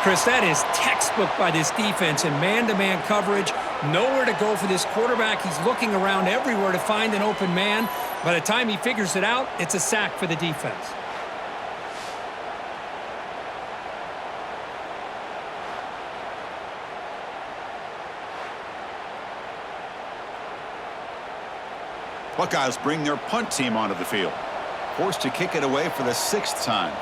Chris, that is textbook by this defense in man-to-man coverage. Nowhere to go for this quarterback. He's looking around everywhere to find an open man. By the time he figures it out, it's a sack for the defense. Buckeyes bring their punt team onto the field. Forced to kick it away for the 6th time.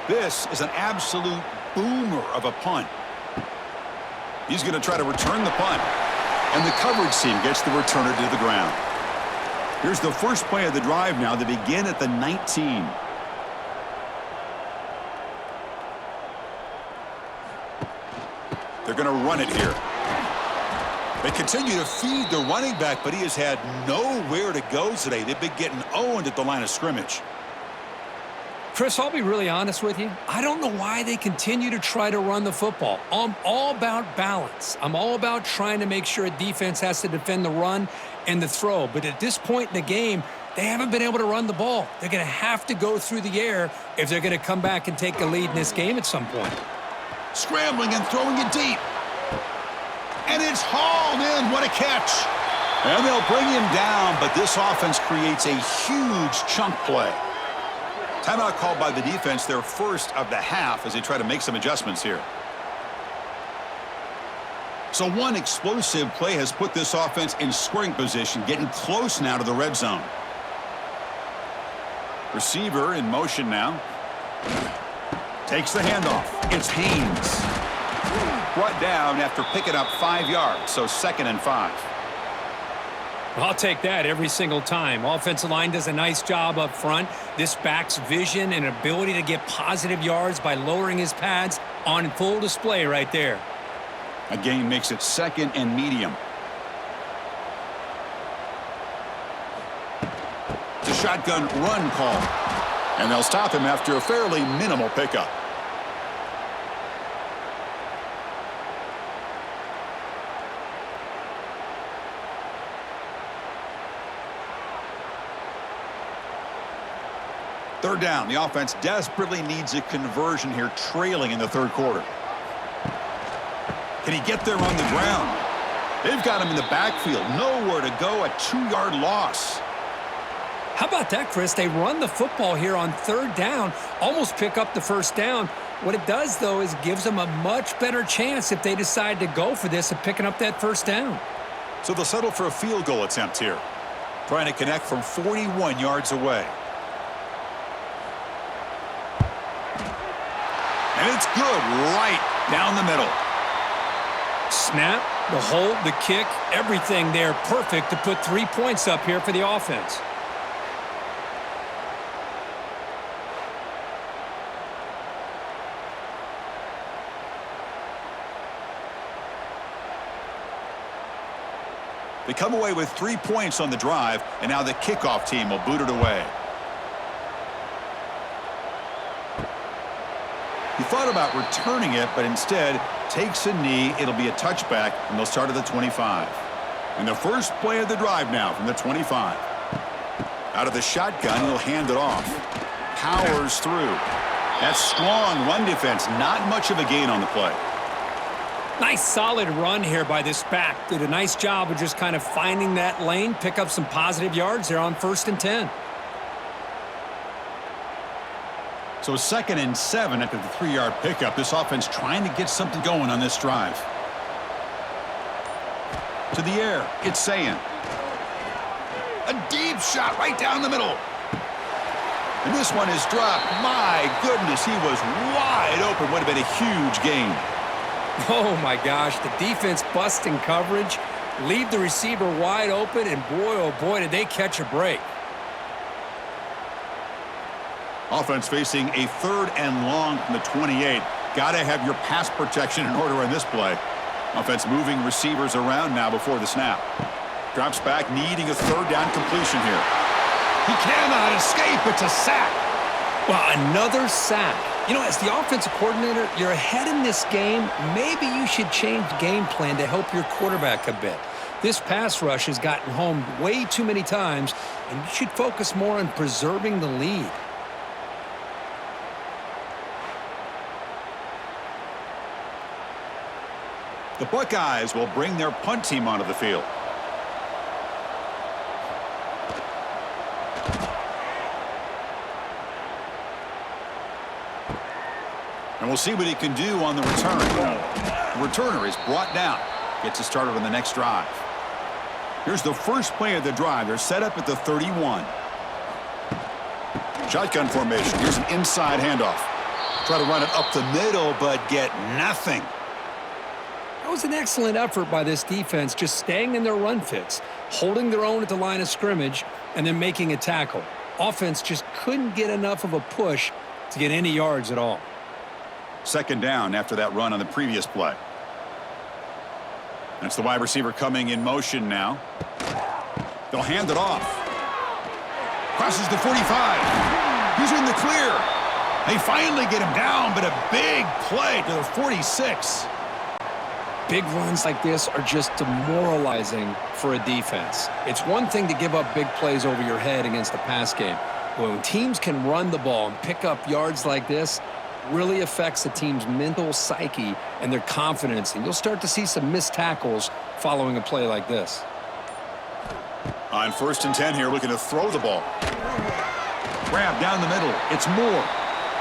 This is an absolute boomer of a punt. He's going to try to return the punt. And the coverage team gets the returner to the ground. Here's the first play of the drive now. They begin at the 19. They're going to run it here. They continue to feed the running back, but he has had nowhere to go today. They've been getting owned at the line of scrimmage. Chris, I'll be really honest with you. I don't know why they continue to try to run the football. I'm all about balance. I'm all about trying to make sure a defense has to defend the run and the throw. But at this point in the game, they haven't been able to run the ball. They're going to have to go through the air if they're going to come back and take a lead in this game at some point. Scrambling and throwing it deep. And it's hauled in. What a catch. And they'll bring him down, but this offense creates a huge chunk play. Timeout called by the defense, their first of the half, as they try to make some adjustments here. So one explosive play has put this offense in scoring position, getting close now to the red zone. Receiver in motion now. Takes the handoff. It's Haynes. Brought down after picking up 5 yards, so 2nd and 5. I'll take that every single time. Offensive line does a nice job up front. This back's vision and ability to get positive yards by lowering his pads on full display right there. A gain makes it 2nd and medium. The shotgun run call. And they'll stop him after a fairly minimal pickup. Third down. The offense desperately needs a conversion here, trailing in the 3rd quarter. Can he get there on the ground? They've got him in the backfield. Nowhere to go. A 2-yard loss. How about that, Chris? They run the football here on 3rd down, almost pick up the 1st down. What it does, though, is gives them a much better chance if they decide to go for this of picking up that 1st down. So they'll settle for a field goal attempt here. Trying to connect from 41 yards away. And it's good right down the middle. Snap, the hold, the kick, everything there perfect to put 3 points up here for the offense. They come away with 3 points on the drive, and now the kickoff team will boot it away. He thought about returning it, but instead takes a knee. It'll be a touchback, and they'll start at the 25. And the first play of the drive now from the 25. Out of the shotgun, he'll hand it off. Powers through. That strong run defense, not much of a gain on the play. Nice solid run here by this back. Did a nice job of just kind of finding that lane, pick up some positive yards there on 1st and 10. So 2nd and 7 after the 3-yard pickup. This offense trying to get something going on this drive. To the air, it's Sayan. A deep shot right down the middle. And this one is dropped. My goodness, he was wide open. Would have been a huge gain. Oh, my gosh, the defense busting coverage, leave the receiver wide open, and boy, oh boy, did they catch a break. Offense facing a 3rd and long from the 28. Got to have your pass protection in order on this play. Offense moving receivers around now before the snap. Drops back, needing a 3rd down completion here. He cannot escape. It's a sack. Well, another sack. You know, as the offensive coordinator, you're ahead in this game. Maybe you should change game plan to help your quarterback a bit. This pass rush has gotten home way too many times, and you should focus more on preserving the lead. The Buckeyes will bring their punt team onto the field. And we'll see what he can do on the return. The returner is brought down. Gets us started on the next drive. Here's the first play of the drive. They're set up at the 31. Shotgun formation. Here's an inside handoff. Try to run it up the middle, but get nothing. That was an excellent effort by this defense, just staying in their run fits, holding their own at the line of scrimmage, and then making a tackle. Offense just couldn't get enough of a push to get any yards at all. 2nd down after that run on the previous play. That's the wide receiver coming in motion now. They'll hand it off. Crosses the 45. He's in the clear. They finally get him down, but a big play to the 46. Big runs like this are just demoralizing for a defense. It's one thing to give up big plays over your head against the pass game. But when teams can run the ball and pick up yards like this, really affects the team's mental psyche and their confidence. And you'll start to see some missed tackles following a play like this. On 1st and 10 here, looking to throw the ball. Grab down the middle. It's Moore.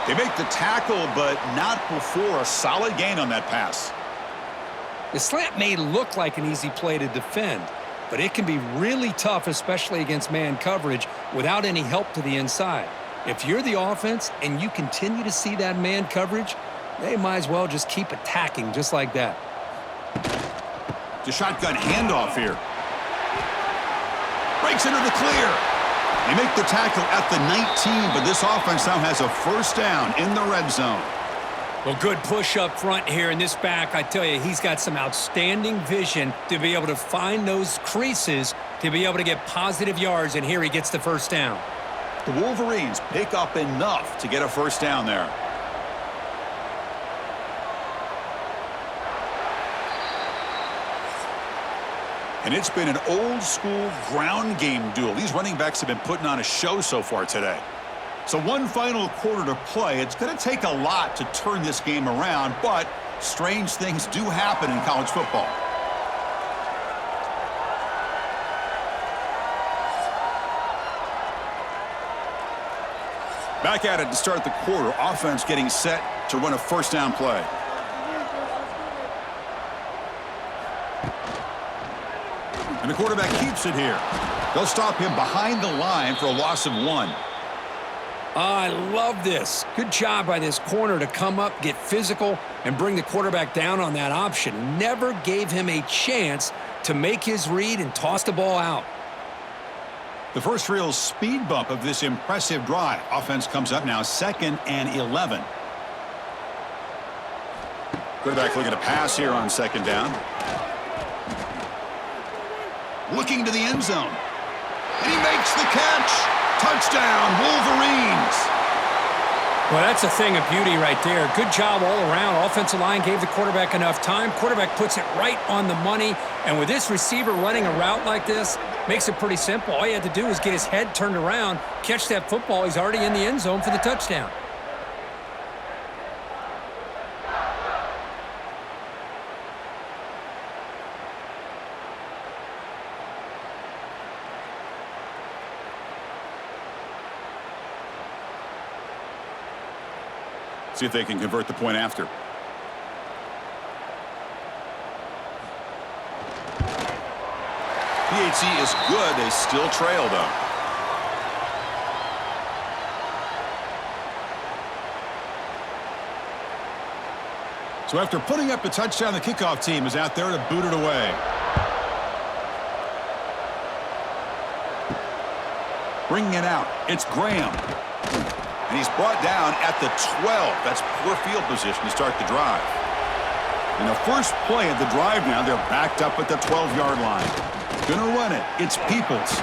They make the tackle, but not before a solid gain on that pass. The slant may look like an easy play to defend, but it can be really tough, especially against man coverage, without any help to the inside. If you're the offense and you continue to see that man coverage, they might as well just keep attacking just like that. The shotgun handoff here. Breaks into the clear. They make the tackle at the 19, but this offense now has a 1st down in the red zone. Well, good push up front here in this back. I tell you, he's got some outstanding vision to be able to find those creases to be able to get positive yards, and here he gets the 1st down. The Wolverines pick up enough to get a 1st down there. And it's been an old-school ground game duel. These running backs have been putting on a show so far today. So one final quarter to play. It's going to take a lot to turn this game around, but strange things do happen in college football. Back at it to start the quarter. Offense getting set to run a 1st down play. And the quarterback keeps it here. They'll stop him behind the line for a loss of 1. I love this. Good job by this corner to come up, get physical, and bring the quarterback down on that option. Never gave him a chance to make his read and toss the ball out. The first real speed bump of this impressive drive. Offense comes up now 2nd and 11. Quarterback looking to pass here on 2nd down. Looking to the end zone. And he makes the catch. Touchdown, Wolverines. Well, that's a thing of beauty right there. Good job all around. Offensive line gave the quarterback enough time. Quarterback puts it right on the money. And with this receiver running a route like this, makes it pretty simple. All you had to do is get his head turned around, catch that football. He's already in the end zone for the touchdown. See if they can convert the point after. PAT is good. They still trail, though. So after putting up the touchdown, the kickoff team is out there to boot it away. Bringing it out, it's Graham. And he's brought down at the 12. That's poor field position to start the drive. In the first play of the drive now, they're backed up at the 12-yard line. Gonna run it. It's Peoples.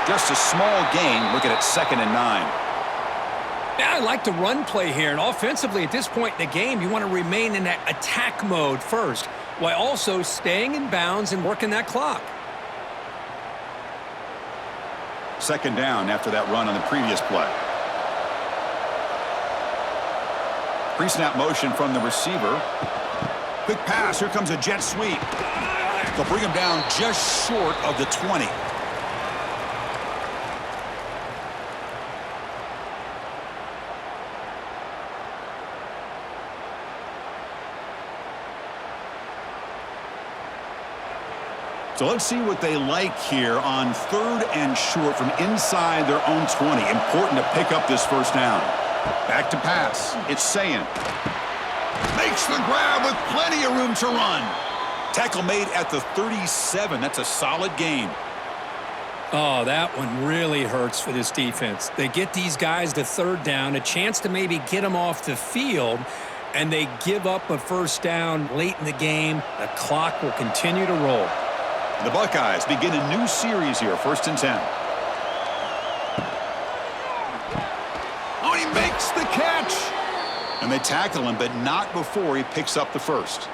Just a small gain. Looking at 2nd and 9. Yeah, I like the run play here. And offensively, at this point in the game, you want to remain in that attack mode first, while also staying in bounds and working that clock. 2nd down after that run on the previous play. Pre-snap motion from the receiver. Quick pass. Here comes a jet sweep. They'll bring him down just short of the 20. So let's see what they like here on 3rd and short from inside their own 20. Important to pick up this first down. Back to pass. It's Sayan. Makes the grab with plenty of room to run. Tackle made at the 37. That's a solid gain. Oh, that one really hurts for this defense. They get these guys to 3rd down, a chance to maybe get them off the field, and they give up a first down late in the game. The clock will continue to roll. The Buckeyes begin a new series here, 1st and 10. Oh, he makes the catch. And they tackle him, but not before he picks up the first.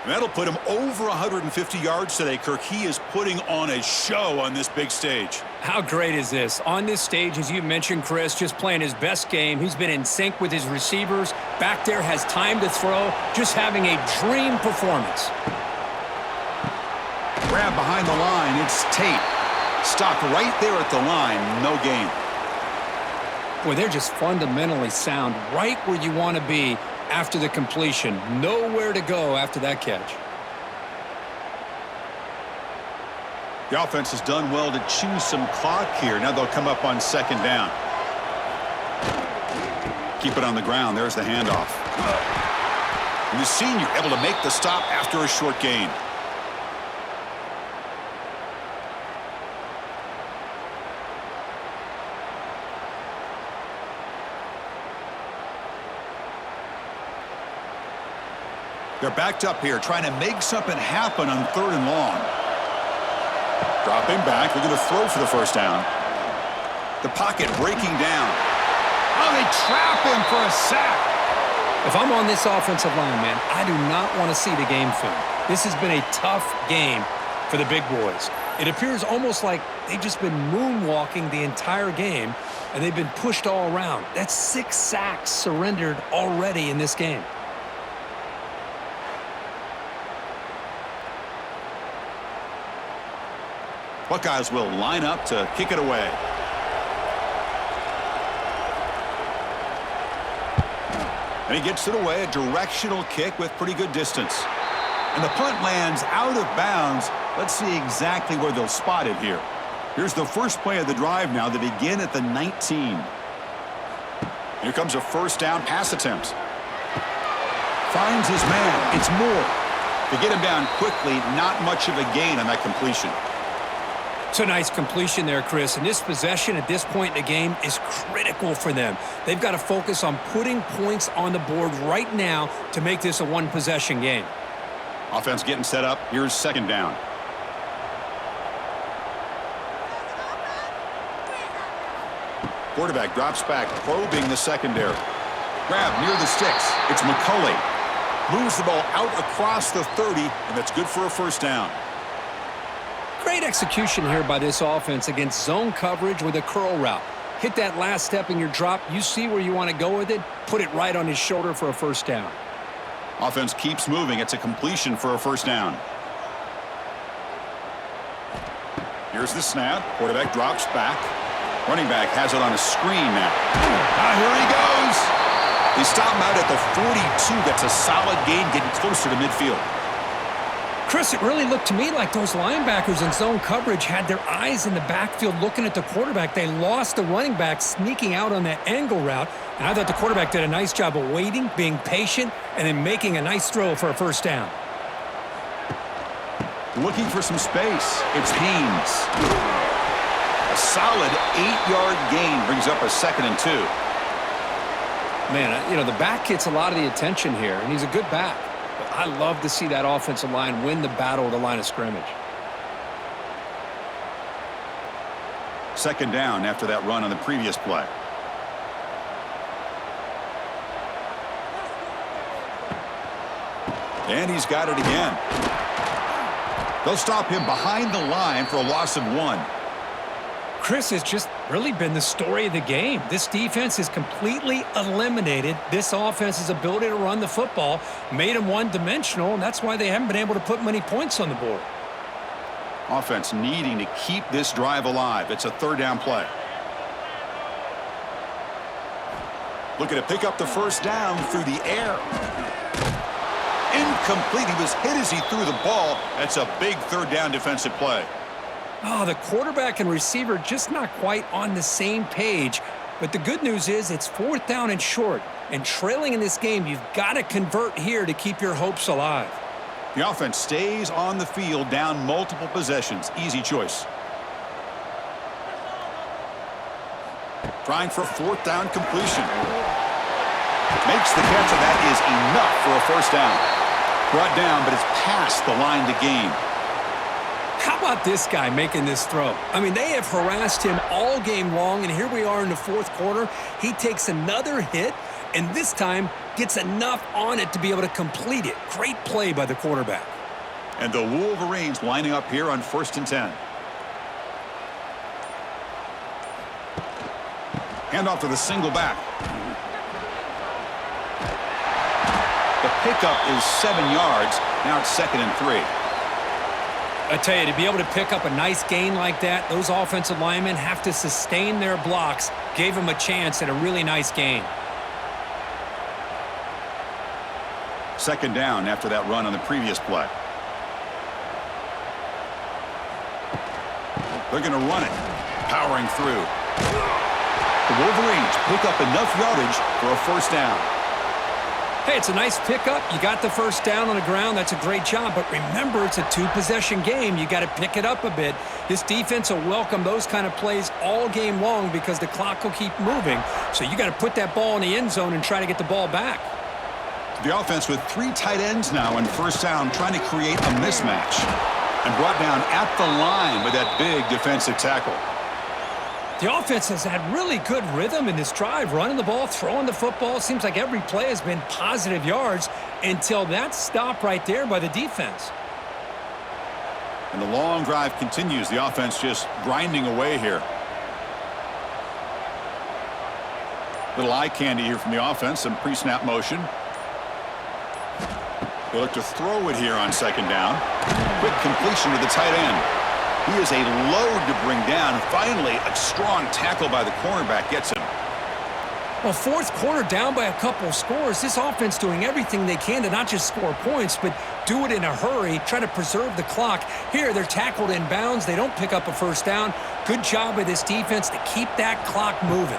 And that'll put him over 150 yards today, Kirk. He is putting on a show on this big stage. How great is this? On this stage, as you mentioned, Chris, just playing his best game. He's been in sync with his receivers. Back there, has time to throw. Just having a dream performance. Grab behind the line. It's Tate. Stopped right there at the line. No gain. Boy, they're just fundamentally sound right where you want to be after the completion. Nowhere to go after that catch. The offense has done well to choose some clock here. Now they'll come up on 2nd down. Keep it on the ground. There's the handoff. And the senior able to make the stop after a short gain. They're backed up here, trying to make something happen on 3rd and long. Dropping back. They're going to throw for the first down. The pocket breaking down. Oh, they trap him for a sack. If I'm on this offensive line, man, I do not want to see the game film. This has been a tough game for the big boys. It appears almost like they've just been moonwalking the entire game, and they've been pushed all around. That's 6 sacks surrendered already in this game. Buckeyes will line up to kick it away. And he gets it away, a directional kick with pretty good distance. And the punt lands out of bounds. Let's see exactly where they'll spot it here. Here's the first play of the drive now. They begin at the 19. Here comes a first down pass attempt. Finds his man. It's Moore. To get him down quickly, not much of a gain on that completion. It's a nice completion there, Chris. And this possession at this point in the game is critical for them. They've got to focus on putting points on the board right now to make this a one-possession game. Offense getting set up. Here's 2nd down. Quarterback drops back, probing the secondary. Grab near the sticks. It's McCulley. Moves the ball out across the 30, and that's good for a first down. Great execution here by this offense against zone coverage with a curl route. Hit that last step in your drop. You see where you want to go with it. Put it right on his shoulder for a first down. Offense keeps moving. It's a completion for a first down. Here's the snap. Quarterback drops back. Running back has it on a screen now. Here he goes. They stop him out at the 42. That's a solid gain, getting closer to midfield. Chris, it really looked to me like those linebackers in zone coverage had their eyes in the backfield looking at the quarterback. They lost the running back sneaking out on that angle route. And I thought the quarterback did a nice job of waiting, being patient, and then making a nice throw for a first down. Looking for some space. It's Haynes. A solid 8-yard gain brings up a 2nd and 2. Man, you know, the back gets a lot of the attention here, and he's a good back. But I love to see that offensive line win the battle of the line of scrimmage. 2nd down after that run on the previous play. And he's got it again. They'll stop him behind the line for a loss of 1. Chris, has just really been the story of the game. This defense has completely eliminated this offense's ability to run the football, made them one-dimensional, and that's why they haven't been able to put many points on the board. Offense needing to keep this drive alive. It's a 3rd down play. Looking to pick up the first down through the air. Incomplete. He was hit as he threw the ball. That's a big 3rd down defensive play. Oh, the quarterback and receiver just not quite on the same page. But the good news is it's 4th down and short. And trailing in this game, you've got to convert here to keep your hopes alive. The offense stays on the field down multiple possessions. Easy choice. Trying for a 4th down completion. Makes the catch, and that is enough for a first down. Brought down, but it's past the line to gain. How about this guy making this throw? I mean, they have harassed him all game long, and here we are in the 4th quarter. He takes another hit, and this time gets enough on it to be able to complete it. Great play by the quarterback. And the Wolverines lining up here on 1st and 10. Handoff to the single back. The pickup is 7 yards. Now it's 2nd and 3. I tell you, to be able to pick up a nice gain like that, those offensive linemen have to sustain their blocks. Gave them a chance at a really nice gain. 2nd down after that run on the previous play. They're going to run it. Powering through. The Wolverines pick up enough yardage for a first down. Hey, it's a nice pickup. You got the first down on the ground. That's a great job. But remember, it's a 2-possession game. You got to pick it up a bit. This defense will welcome those kind of plays all game long because the clock will keep moving. So you got to put that ball in the end zone and try to get the ball back. The offense with 3 tight ends now in first down, trying to create a mismatch. And brought down at the line with that big defensive tackle. The offense has had really good rhythm in this drive, running the ball, throwing the football. Seems like every play has been positive yards until that stop right there by the defense. And the long drive continues. The offense just grinding away here. Little eye candy here from the offense. Some pre-snap motion. They look to throw it here on 2nd down. Quick completion to the tight end. He is a load to bring down. Finally, a strong tackle by the cornerback gets him. Well, 4th quarter down by a couple of scores. This offense doing everything they can to not just score points, but do it in a hurry, try to preserve the clock. Here, they're tackled in bounds. They don't pick up a first down. Good job by this defense to keep that clock moving.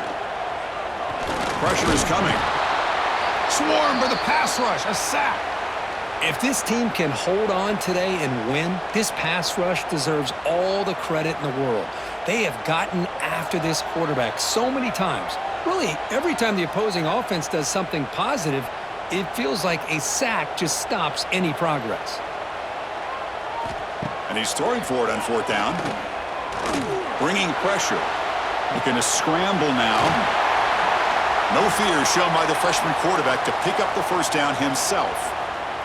Pressure is coming. Swarm for the pass rush. A sack. If this team can hold on today and win, this pass rush deserves all the credit in the world. They have gotten after this quarterback so many times. Really, every time the opposing offense does something positive, it feels like a sack just stops any progress. And he's throwing for it on 4th down. Bringing pressure. Looking to scramble now. No fear shown by the freshman quarterback to pick up the first down himself.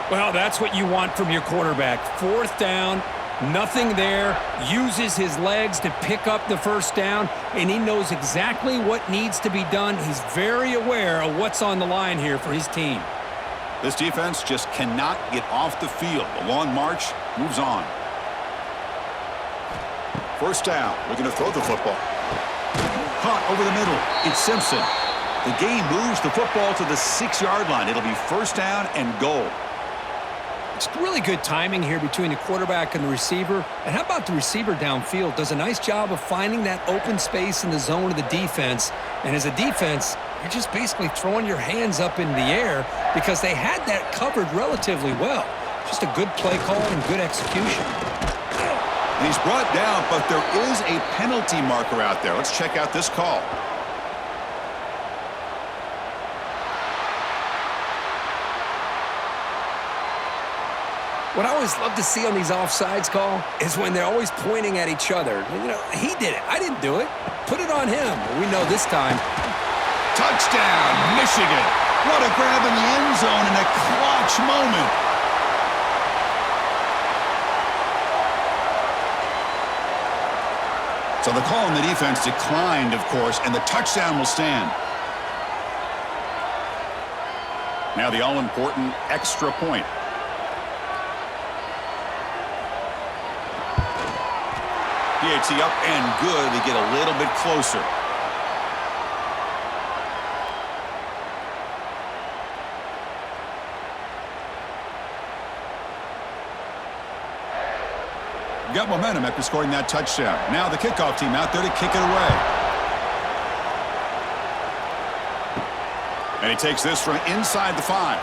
Well, that's what you want from your quarterback. Fourth down, nothing there, uses his legs to pick up the first down, and he knows exactly what needs to be done. He's very aware of what's on the line here for his team. This defense just cannot get off the field. The long march moves on. First down, looking to throw the football. Caught over the middle. It's Simpson. The game moves the football to the 6-yard line. It'll be first down and goal. It's really good timing here between the quarterback and the receiver. And how about the receiver downfield? Does a nice job of finding that open space in the zone of the defense. And as a defense, you're just basically throwing your hands up in the air because they had that covered relatively well. Just a good play call and good execution. And he's brought down, but there is a penalty marker out there. Let's check out this call. What I always love to see on these offsides call is when they're always pointing at each other. You know, he did it. I didn't do it. Put it on him. We know this time. Touchdown, Michigan. What a grab in the end zone in a clutch moment. So the call on the defense declined, of course, and the touchdown will stand. Now the all-important extra point. PAT up and good. They get a little bit closer. Got momentum after scoring that touchdown. Now the kickoff team out there to kick it away. And he takes this from inside the 5.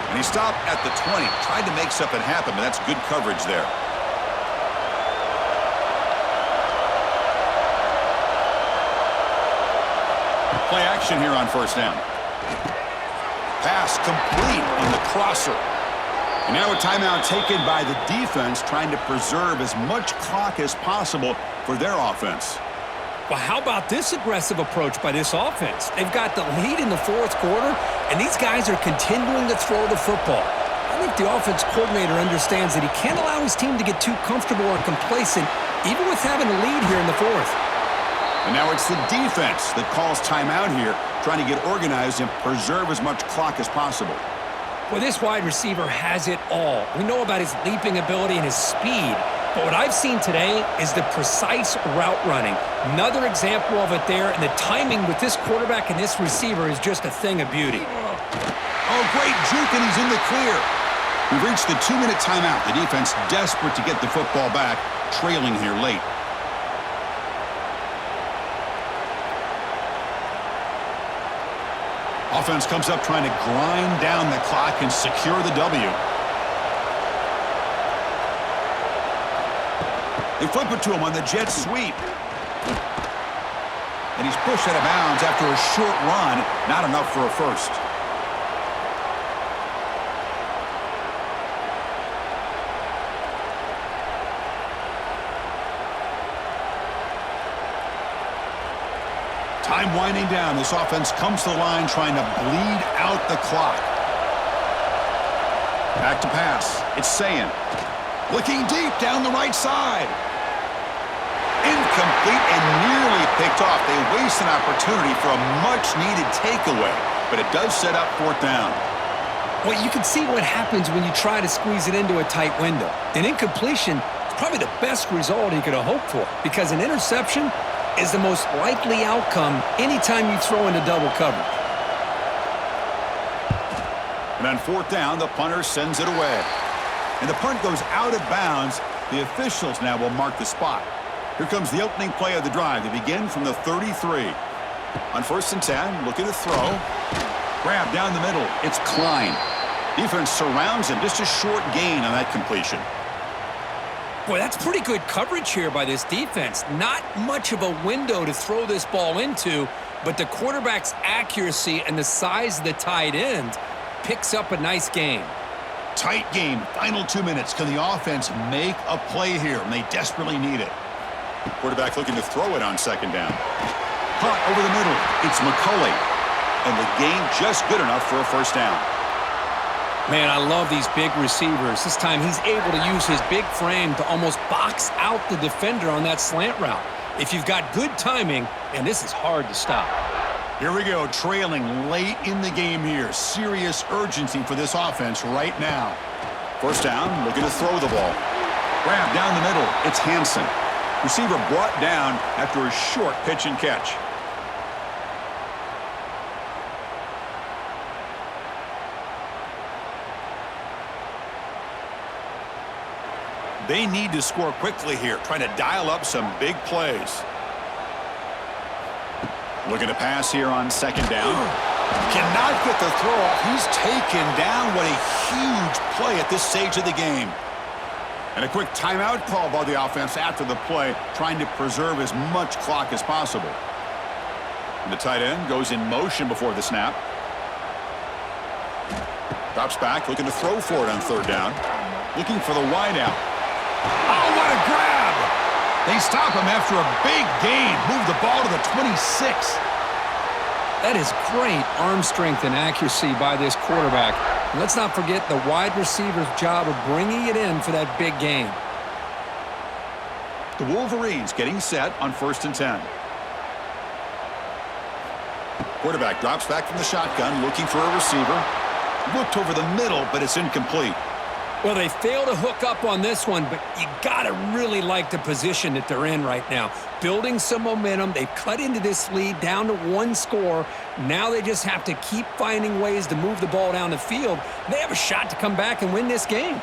And he stopped at the 20. Tried to make something happen, but that's good coverage there. Play action here on first down. Pass complete on the crosser. And now a timeout taken by the defense, trying to preserve as much clock as possible for their offense. Well, how about this aggressive approach by this offense? They've got the lead in the fourth quarter, and these guys are continuing to throw the football. I think the offense coordinator understands that he can't allow his team to get too comfortable or complacent, even with having a lead here in the fourth. And now it's the defense that calls timeout here, trying to get organized and preserve as much clock as possible. Well, this wide receiver has it all. We know about his leaping ability and his speed, but what I've seen today is the precise route running. Another example of it there, and the timing with this quarterback and this receiver is just a thing of beauty. Oh, great juke, and he's in the clear. We've reached the 2-minute timeout. The defense desperate to get the football back, trailing here late. Offense comes up trying to grind down the clock and secure the W. They flip it to him on the jet sweep. And he's pushed out of bounds after a short run. Not enough for a first. Time winding down. This offense comes to the line trying to bleed out the clock. Back to pass. It's Sayin. Looking deep down the right side. Incomplete and nearly picked off. They waste an opportunity for a much-needed takeaway, but it does set up fourth down. Well, you can see what happens when you try to squeeze it into a tight window. An incompletion is probably the best result you could have hoped for, because an interception is the most likely outcome anytime you throw into double coverage. And on fourth down, the punter sends it away. And the punt goes out of bounds. The officials now will mark the spot. Here comes the opening play of the drive. They begin from the 33. On first and 10, looking to throw. Grab down the middle. It's Klein. Defense surrounds him. Just a short gain on that completion. Boy, that's pretty good coverage here by this defense. Not much of a window to throw this ball into, but the quarterback's accuracy and the size of the tight end picks up a nice game. Tight game. Final 2 minutes. Can the offense make a play here? And they desperately need it. Quarterback looking to throw it on second down. Caught over the middle. It's McCulley. And the gain just good enough for a first down. Man, I love these big receivers. This time he's able to use his big frame to almost box out the defender on that slant route. If you've got good timing, and this is hard to stop. Here we go, trailing late in the game here. Serious urgency for this offense right now. First down, looking to throw the ball. Grab down the middle. It's Hansen. Receiver brought down after a short pitch and catch. They need to score quickly here, trying to dial up some big plays. Looking to pass here on second down. Cannot get the throw off. He's taken down. What a huge play at this stage of the game. And a quick timeout call by the offense after the play, trying to preserve as much clock as possible. And the tight end goes in motion before the snap. Drops back, looking to throw for it on third down. Looking for the wideout. Oh, what a grab! They stop him after a big gain. Move the ball to the 26. That is great arm strength and accuracy by this quarterback. And let's not forget the wide receiver's job of bringing it in for that big gain. The Wolverines getting set on 1st and 10. Quarterback drops back from the shotgun, looking for a receiver. Looked over the middle, but it's incomplete. Well, they fail to hook up on this one, but you got to really like the position that they're in right now. Building some momentum. They've cut into this lead down to 1 score. Now they just have to keep finding ways to move the ball down the field. They have a shot to come back and win this game.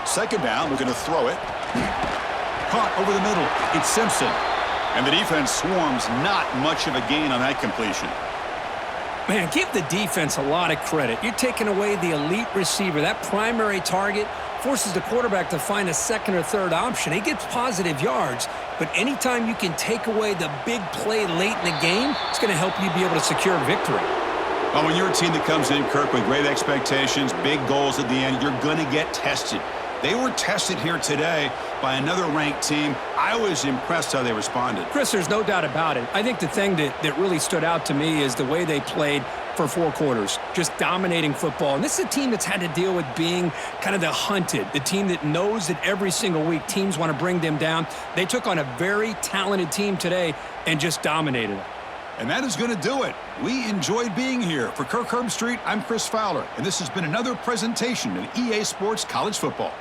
Second down, looking to throw it. Caught over the middle. It's Simpson. And the defense swarms, not much of a gain on that completion. Man, give the defense a lot of credit. You're taking away the elite receiver. That primary target forces the quarterback to find a second or third option. He gets positive yards, but anytime you can take away the big play late in the game, it's going to help you be able to secure victory. Well, when you're a team that comes in, Kirk, with great expectations, big goals at the end, you're going to get tested. They were tested here today by another ranked team. I was impressed how they responded. Chris, there's no doubt about it. I think the thing that really stood out to me is the way they played for 4 quarters, just dominating football. And this is a team that's had to deal with being kind of the hunted, the team that knows that every single week teams want to bring them down. They took on a very talented team today and just dominated it. And that is going to do it. We enjoyed being here. For Kirk Herbstreit, I'm Chris Fowler, and this has been another presentation of EA Sports College Football.